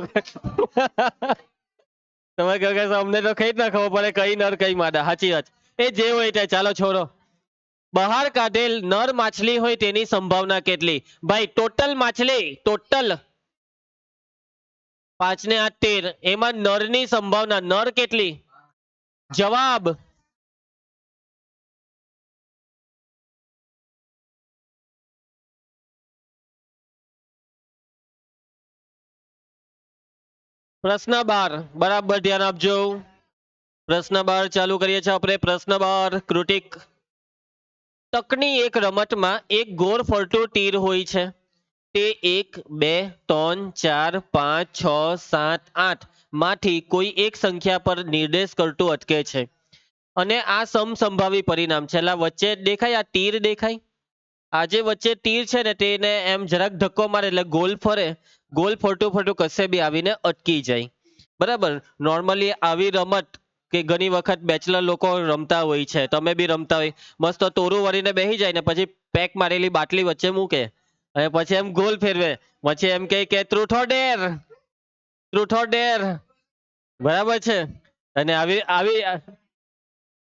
કે અમને તો કઈ જ ના ખબર પડે કઈ નર કઈ માદા. સાચી વાત. એ જે હોય તે, ચાલો છોડો. બહાર કાઢેલ નર માછલી હોય તેની સંભાવના કેટલી? ભાઈ ટોટલ માછલી, ટોટલ 5 ને 8 13. એમાં નરની સંભાવના નર કેટલી? જવાબ પ્રશ્ન 12. બરાબર ધ્યાન આપજો. પ્રશ્ન 12 ચાલુ કરીએ છીએ આપણે. પ્રશ્ન 12 ક્રુટિક. તકની એક રમતમાં એક ગોળ ફરતું તીર હોય છે. તે 1 2 3 4 5 6 7 8 માંથી કોઈ એક સંખ્યા પર નિર્દેશ કરતું અટકે છે અને આ સમસંભાવી પરિણામ છે. એટલે વચ્ચે દેખાય આ તીર દેખાય? આ જે વચ્ચે તીર છે ને તેને એમ જરાક ધક્કો મારે એટલે ગોલ ફરે. ગોલ ફરતું ફરતું કશે બી આવીને અટકી જાય. બરાબર. નોર્મલી આવી રમત કે ઘણી વખત બેચલર લોકો રમતા હોય છે, તમે બી રમતા હોય. મસ્ત તોરું વળીને બેસી જાય ને પછી પેક મારેલી બાટલી વચ્ચે મૂકે અને પછી એમ ગોલ ફેરવે. પછી એમ કે ટ્રુથ ઓર ડેર, ટ્રુથ ઓર ડેર. બરાબર છે? અને આવી આવી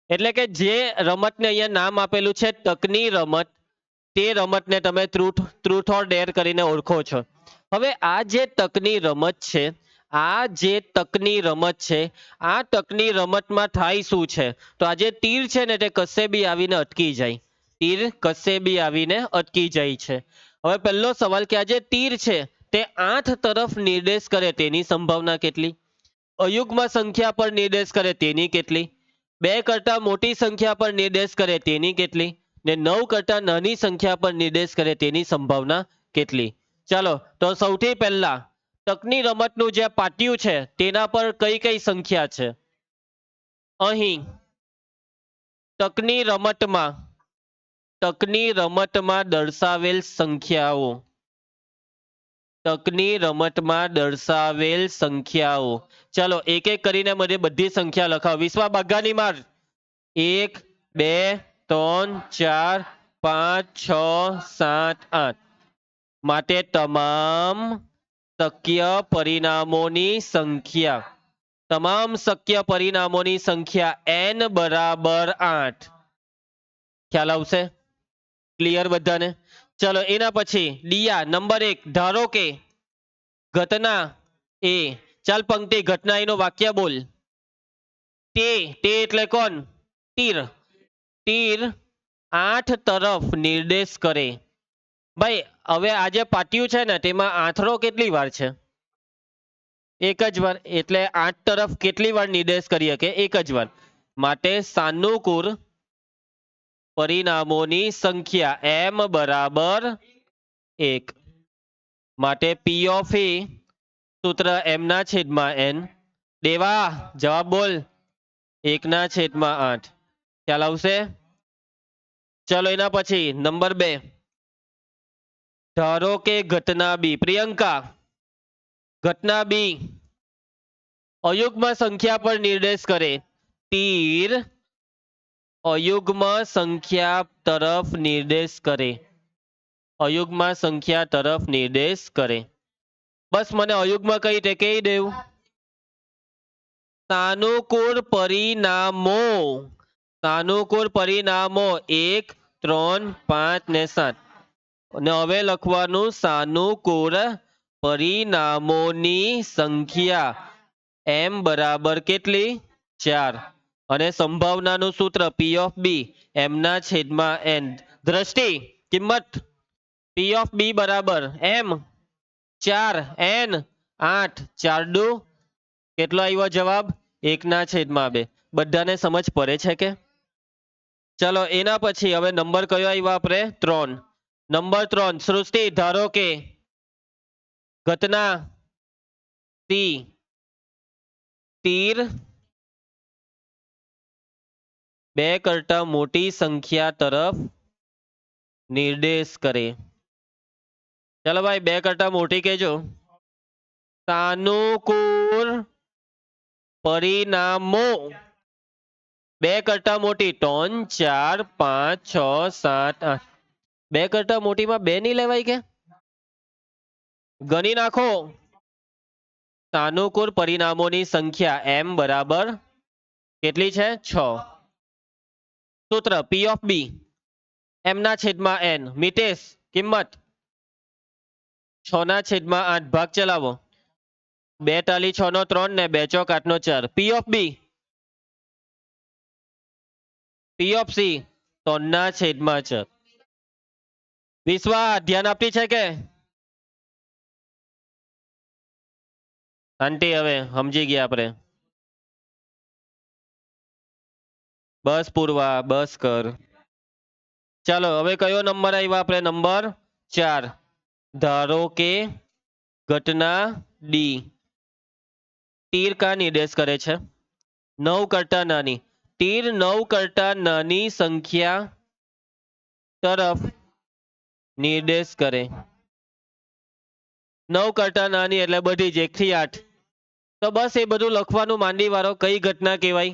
એટલે કે જે રમતને અહીંયા નામ આપેલું છે તકની રમત, તે રમતને તમે ટ્રુથ ઓર ડેર કરીને ઓળખો છો. હવે આ જે તકની રમત છે, આ જે તકની રમત છે, આ તકની રમતમાં થાય શું છે? તો આ જે તીર છે ને તે કશે બી આવીને અટકી જાય. તીર કશે બી આવીને અટકી જાય છે. હવે પહેલો સવાલ કે આ જે તીર છે તે 8 તરફ નિર્દેશ કરે તેની સંભાવના કેટલી? અયુગ્મ સંખ્યા પર નિર્દેશ કરે તેની કેટલી? 2 કરતા મોટી સંખ્યા પર નિર્દેશ કરે તેની કેટલી? ને 9 કરતા નાની સંખ્યા પર નિર્દેશ કરે તેની સંભાવના કેટલી? ચાલો તો સૌથી પહેલા તકની રમતનું જે પાટિયું છે તેના પર કઈ કઈ સંખ્યા છે? અહીં તકની રમતમાં દર્શાવેલ સંખ્યાઓ, તકની રમતમાં દર્શાવેલ સંખ્યાઓ. ચાલો એક એક કરીને મને બધી સંખ્યા લખાવો. વિશ્વા બાઘાની માર. 1 2 3 4 5 6 7 8. માટે તમામ શક્ય પરિણામોની સંખ્યા, તમામ શક્ય પરિણામોની સંખ્યા n બરાબર 8. ખ્યાલ આવશે? ક્લિયર બધાને? ચલો એના પછી દિયા નંબર 1. ધારો કે ઘટના એ, ચાલ પંક્તિ ઘટના એનું વાક્ય બોલ. તે એટલે કોણ? તીર. તીર 8 તરફ નિર્દેશ કરે. ભાઈ હવે આ જે પાટિયું છે ને તેમાં આંથડો કેટલી વાર છે? એક જ વાર. એટલે 8 તરફ કેટલી વાર નિર્દેશ કરી શકે? એક જ વાર. માટે સાનુકૂળ પરિણામોની સંખ્યા m બરાબર 1. માટે પી ઓફ એ સૂત્ર m ના છેદમાં n. દેવા જવાબ બોલ. 1 ના છેદમાં 8. ખ્યાલ આવશે? ચલો એના પછી નંબર 2. ધારો કે ઘટના બી. પ્રિયંકા, ઘટના બી અયુગ્મ સંખ્યા પર નિર્દેશ કરે. તીર અયુગ્મ સંખ્યા તરફ નિર્દેશ કરે. અયુગ્મ સંખ્યા તરફ નિર્દેશ કરે. બસ મને અયુગ્મ કઈ તે કહી દેવું. સાનુકૂળ પરિણામો, સાનુકૂળ પરિણામો 1 3 5 ને 7. અને હવે લખવાનું સાનુકૂળ પરિણામોની સંખ્યા m બરાબર કેટલી? 4. અને સંભાવનાનું સૂત્ર પી ઓફ બી m ના છેદમાં n. દ્રષ્ટિ કિંમત પી ઓફ બી બરાબર m 4 n 8. 4 દુ કેટલો આવ્યો જવાબ? 1 ના છેદમાં 2. બધાને સમજ પડે છે કે? ચલો એના પછી હવે નંબર કયો આવ્યો આપણે? 3. નંબર 3. સૃષ્ટિ ધારો કે ઘટના સી તીર 2 કરતા મોટી સંખ્યા તરફ નિર્દેશ કરે. ચાલો ભાઈ 2 કરતા મોટી કહેજો. સાનુકૂળ પરિણામો 2 કરતા મોટી 3 4 5 6 7 8. 2 કરતા મોટીમાં 2 નહીં લેવાય કે? ગણી નાખો. સાનુકૂળ પરિણામોની સંખ્યા m બરાબર કેટલી છે? 6. સૂત્ર પી ઓફ બી m ના છેદમાં n. મિતેશ કિંમત 6 ના છેદમાં 8. ભાગ ચલાવો. 2 ટાલી 6 નો 3 ને 2 ચોક 8 નો 4. P of B, P of C 3 ના છેદમાં 4. વિશ્વા ધ્યાન આપતી છે કે? આંટી હવે સમજી ગયા આપણે. બસ પૂર્વા બસ કર. ચાલો હવે કયો નંબર આવ્યો આપણે? નંબર 4. ધારો કે ઘટના ડી તીર કા નિર્દેશ કરે છે? 9 કરતા નાની. તીર 9 કરતા નાની સંખ્યા તરફ નિર્દેશ કરે. 9 કરતા નાની એટલે બધી જ 1 થી 8. તો બસ એ બધું લખવાનું માંડી વાળો. કઈ ઘટના કહેવાય?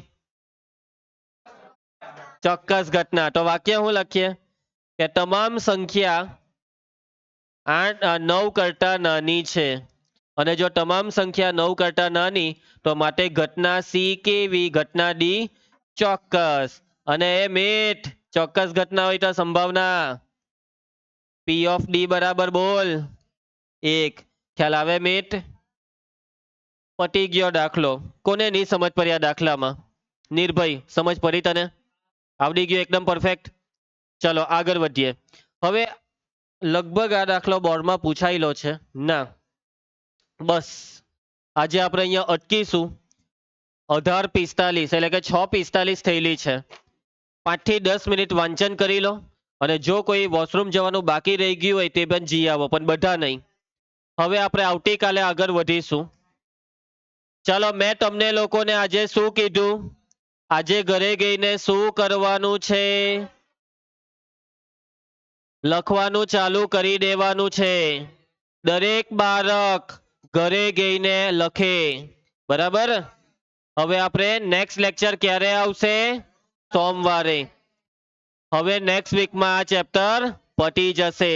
ચોક્કસ ઘટના. તો વાક્ય હું લખીએ કે તમામ સંખ્યા 9 કરતા નાની છે. અને જો તમામ સંખ્યા 9 કરતા નાની તો માટે ઘટના સી કેવી? ઘટના ડી ચોક્કસ. અને એ મીટ ચોક્કસ ઘટના હોય તો સંભાવના પી ઓફ ડી બરાબર બોલ 1. ખ્યાલ આવે મીટ? પટી ગયો દાખલો. કોને નહીં સમજ પડી આ દાખલામાં? નિર્ભય સમજ પડી તને? આવડી ગયું એકદમ પરફેક્ટ? ચલો આગળ વધીએ. હવે લગભગ આ દાખલો બોર્ડમાં પૂછાયેલો છે ના, બસ આજે આપણે અહીંયા અટકીશું. 18:45 એટલે કે 6:45 થયેલી છે. 5 થી 10 મિનિટ વાંચન કરી લો અને જો કોઈ વોશરૂમ જવાનું બાકી રહી ગયું હોય તે પણ જઈ આવો, પણ બધા નહીં. હવે આપણે આવતીકાલે આગળ વધીશું. ચાલો, મેં તમને લોકોને આજે શું કીધું? આજે ઘરે ગઈને શું કરવાનું છે? લખવાનું ચાલુ કરી દેવાનું છે. દરેક બાળક ઘરે ગઈને લખે. બરાબર. હવે આપણે નેક્સ્ટ લેક્ચર ક્યારે આવશે? સોમવારે. હવે નેક્સ્ટ વીકમાં આ ચેપ્ટર પતી જશે.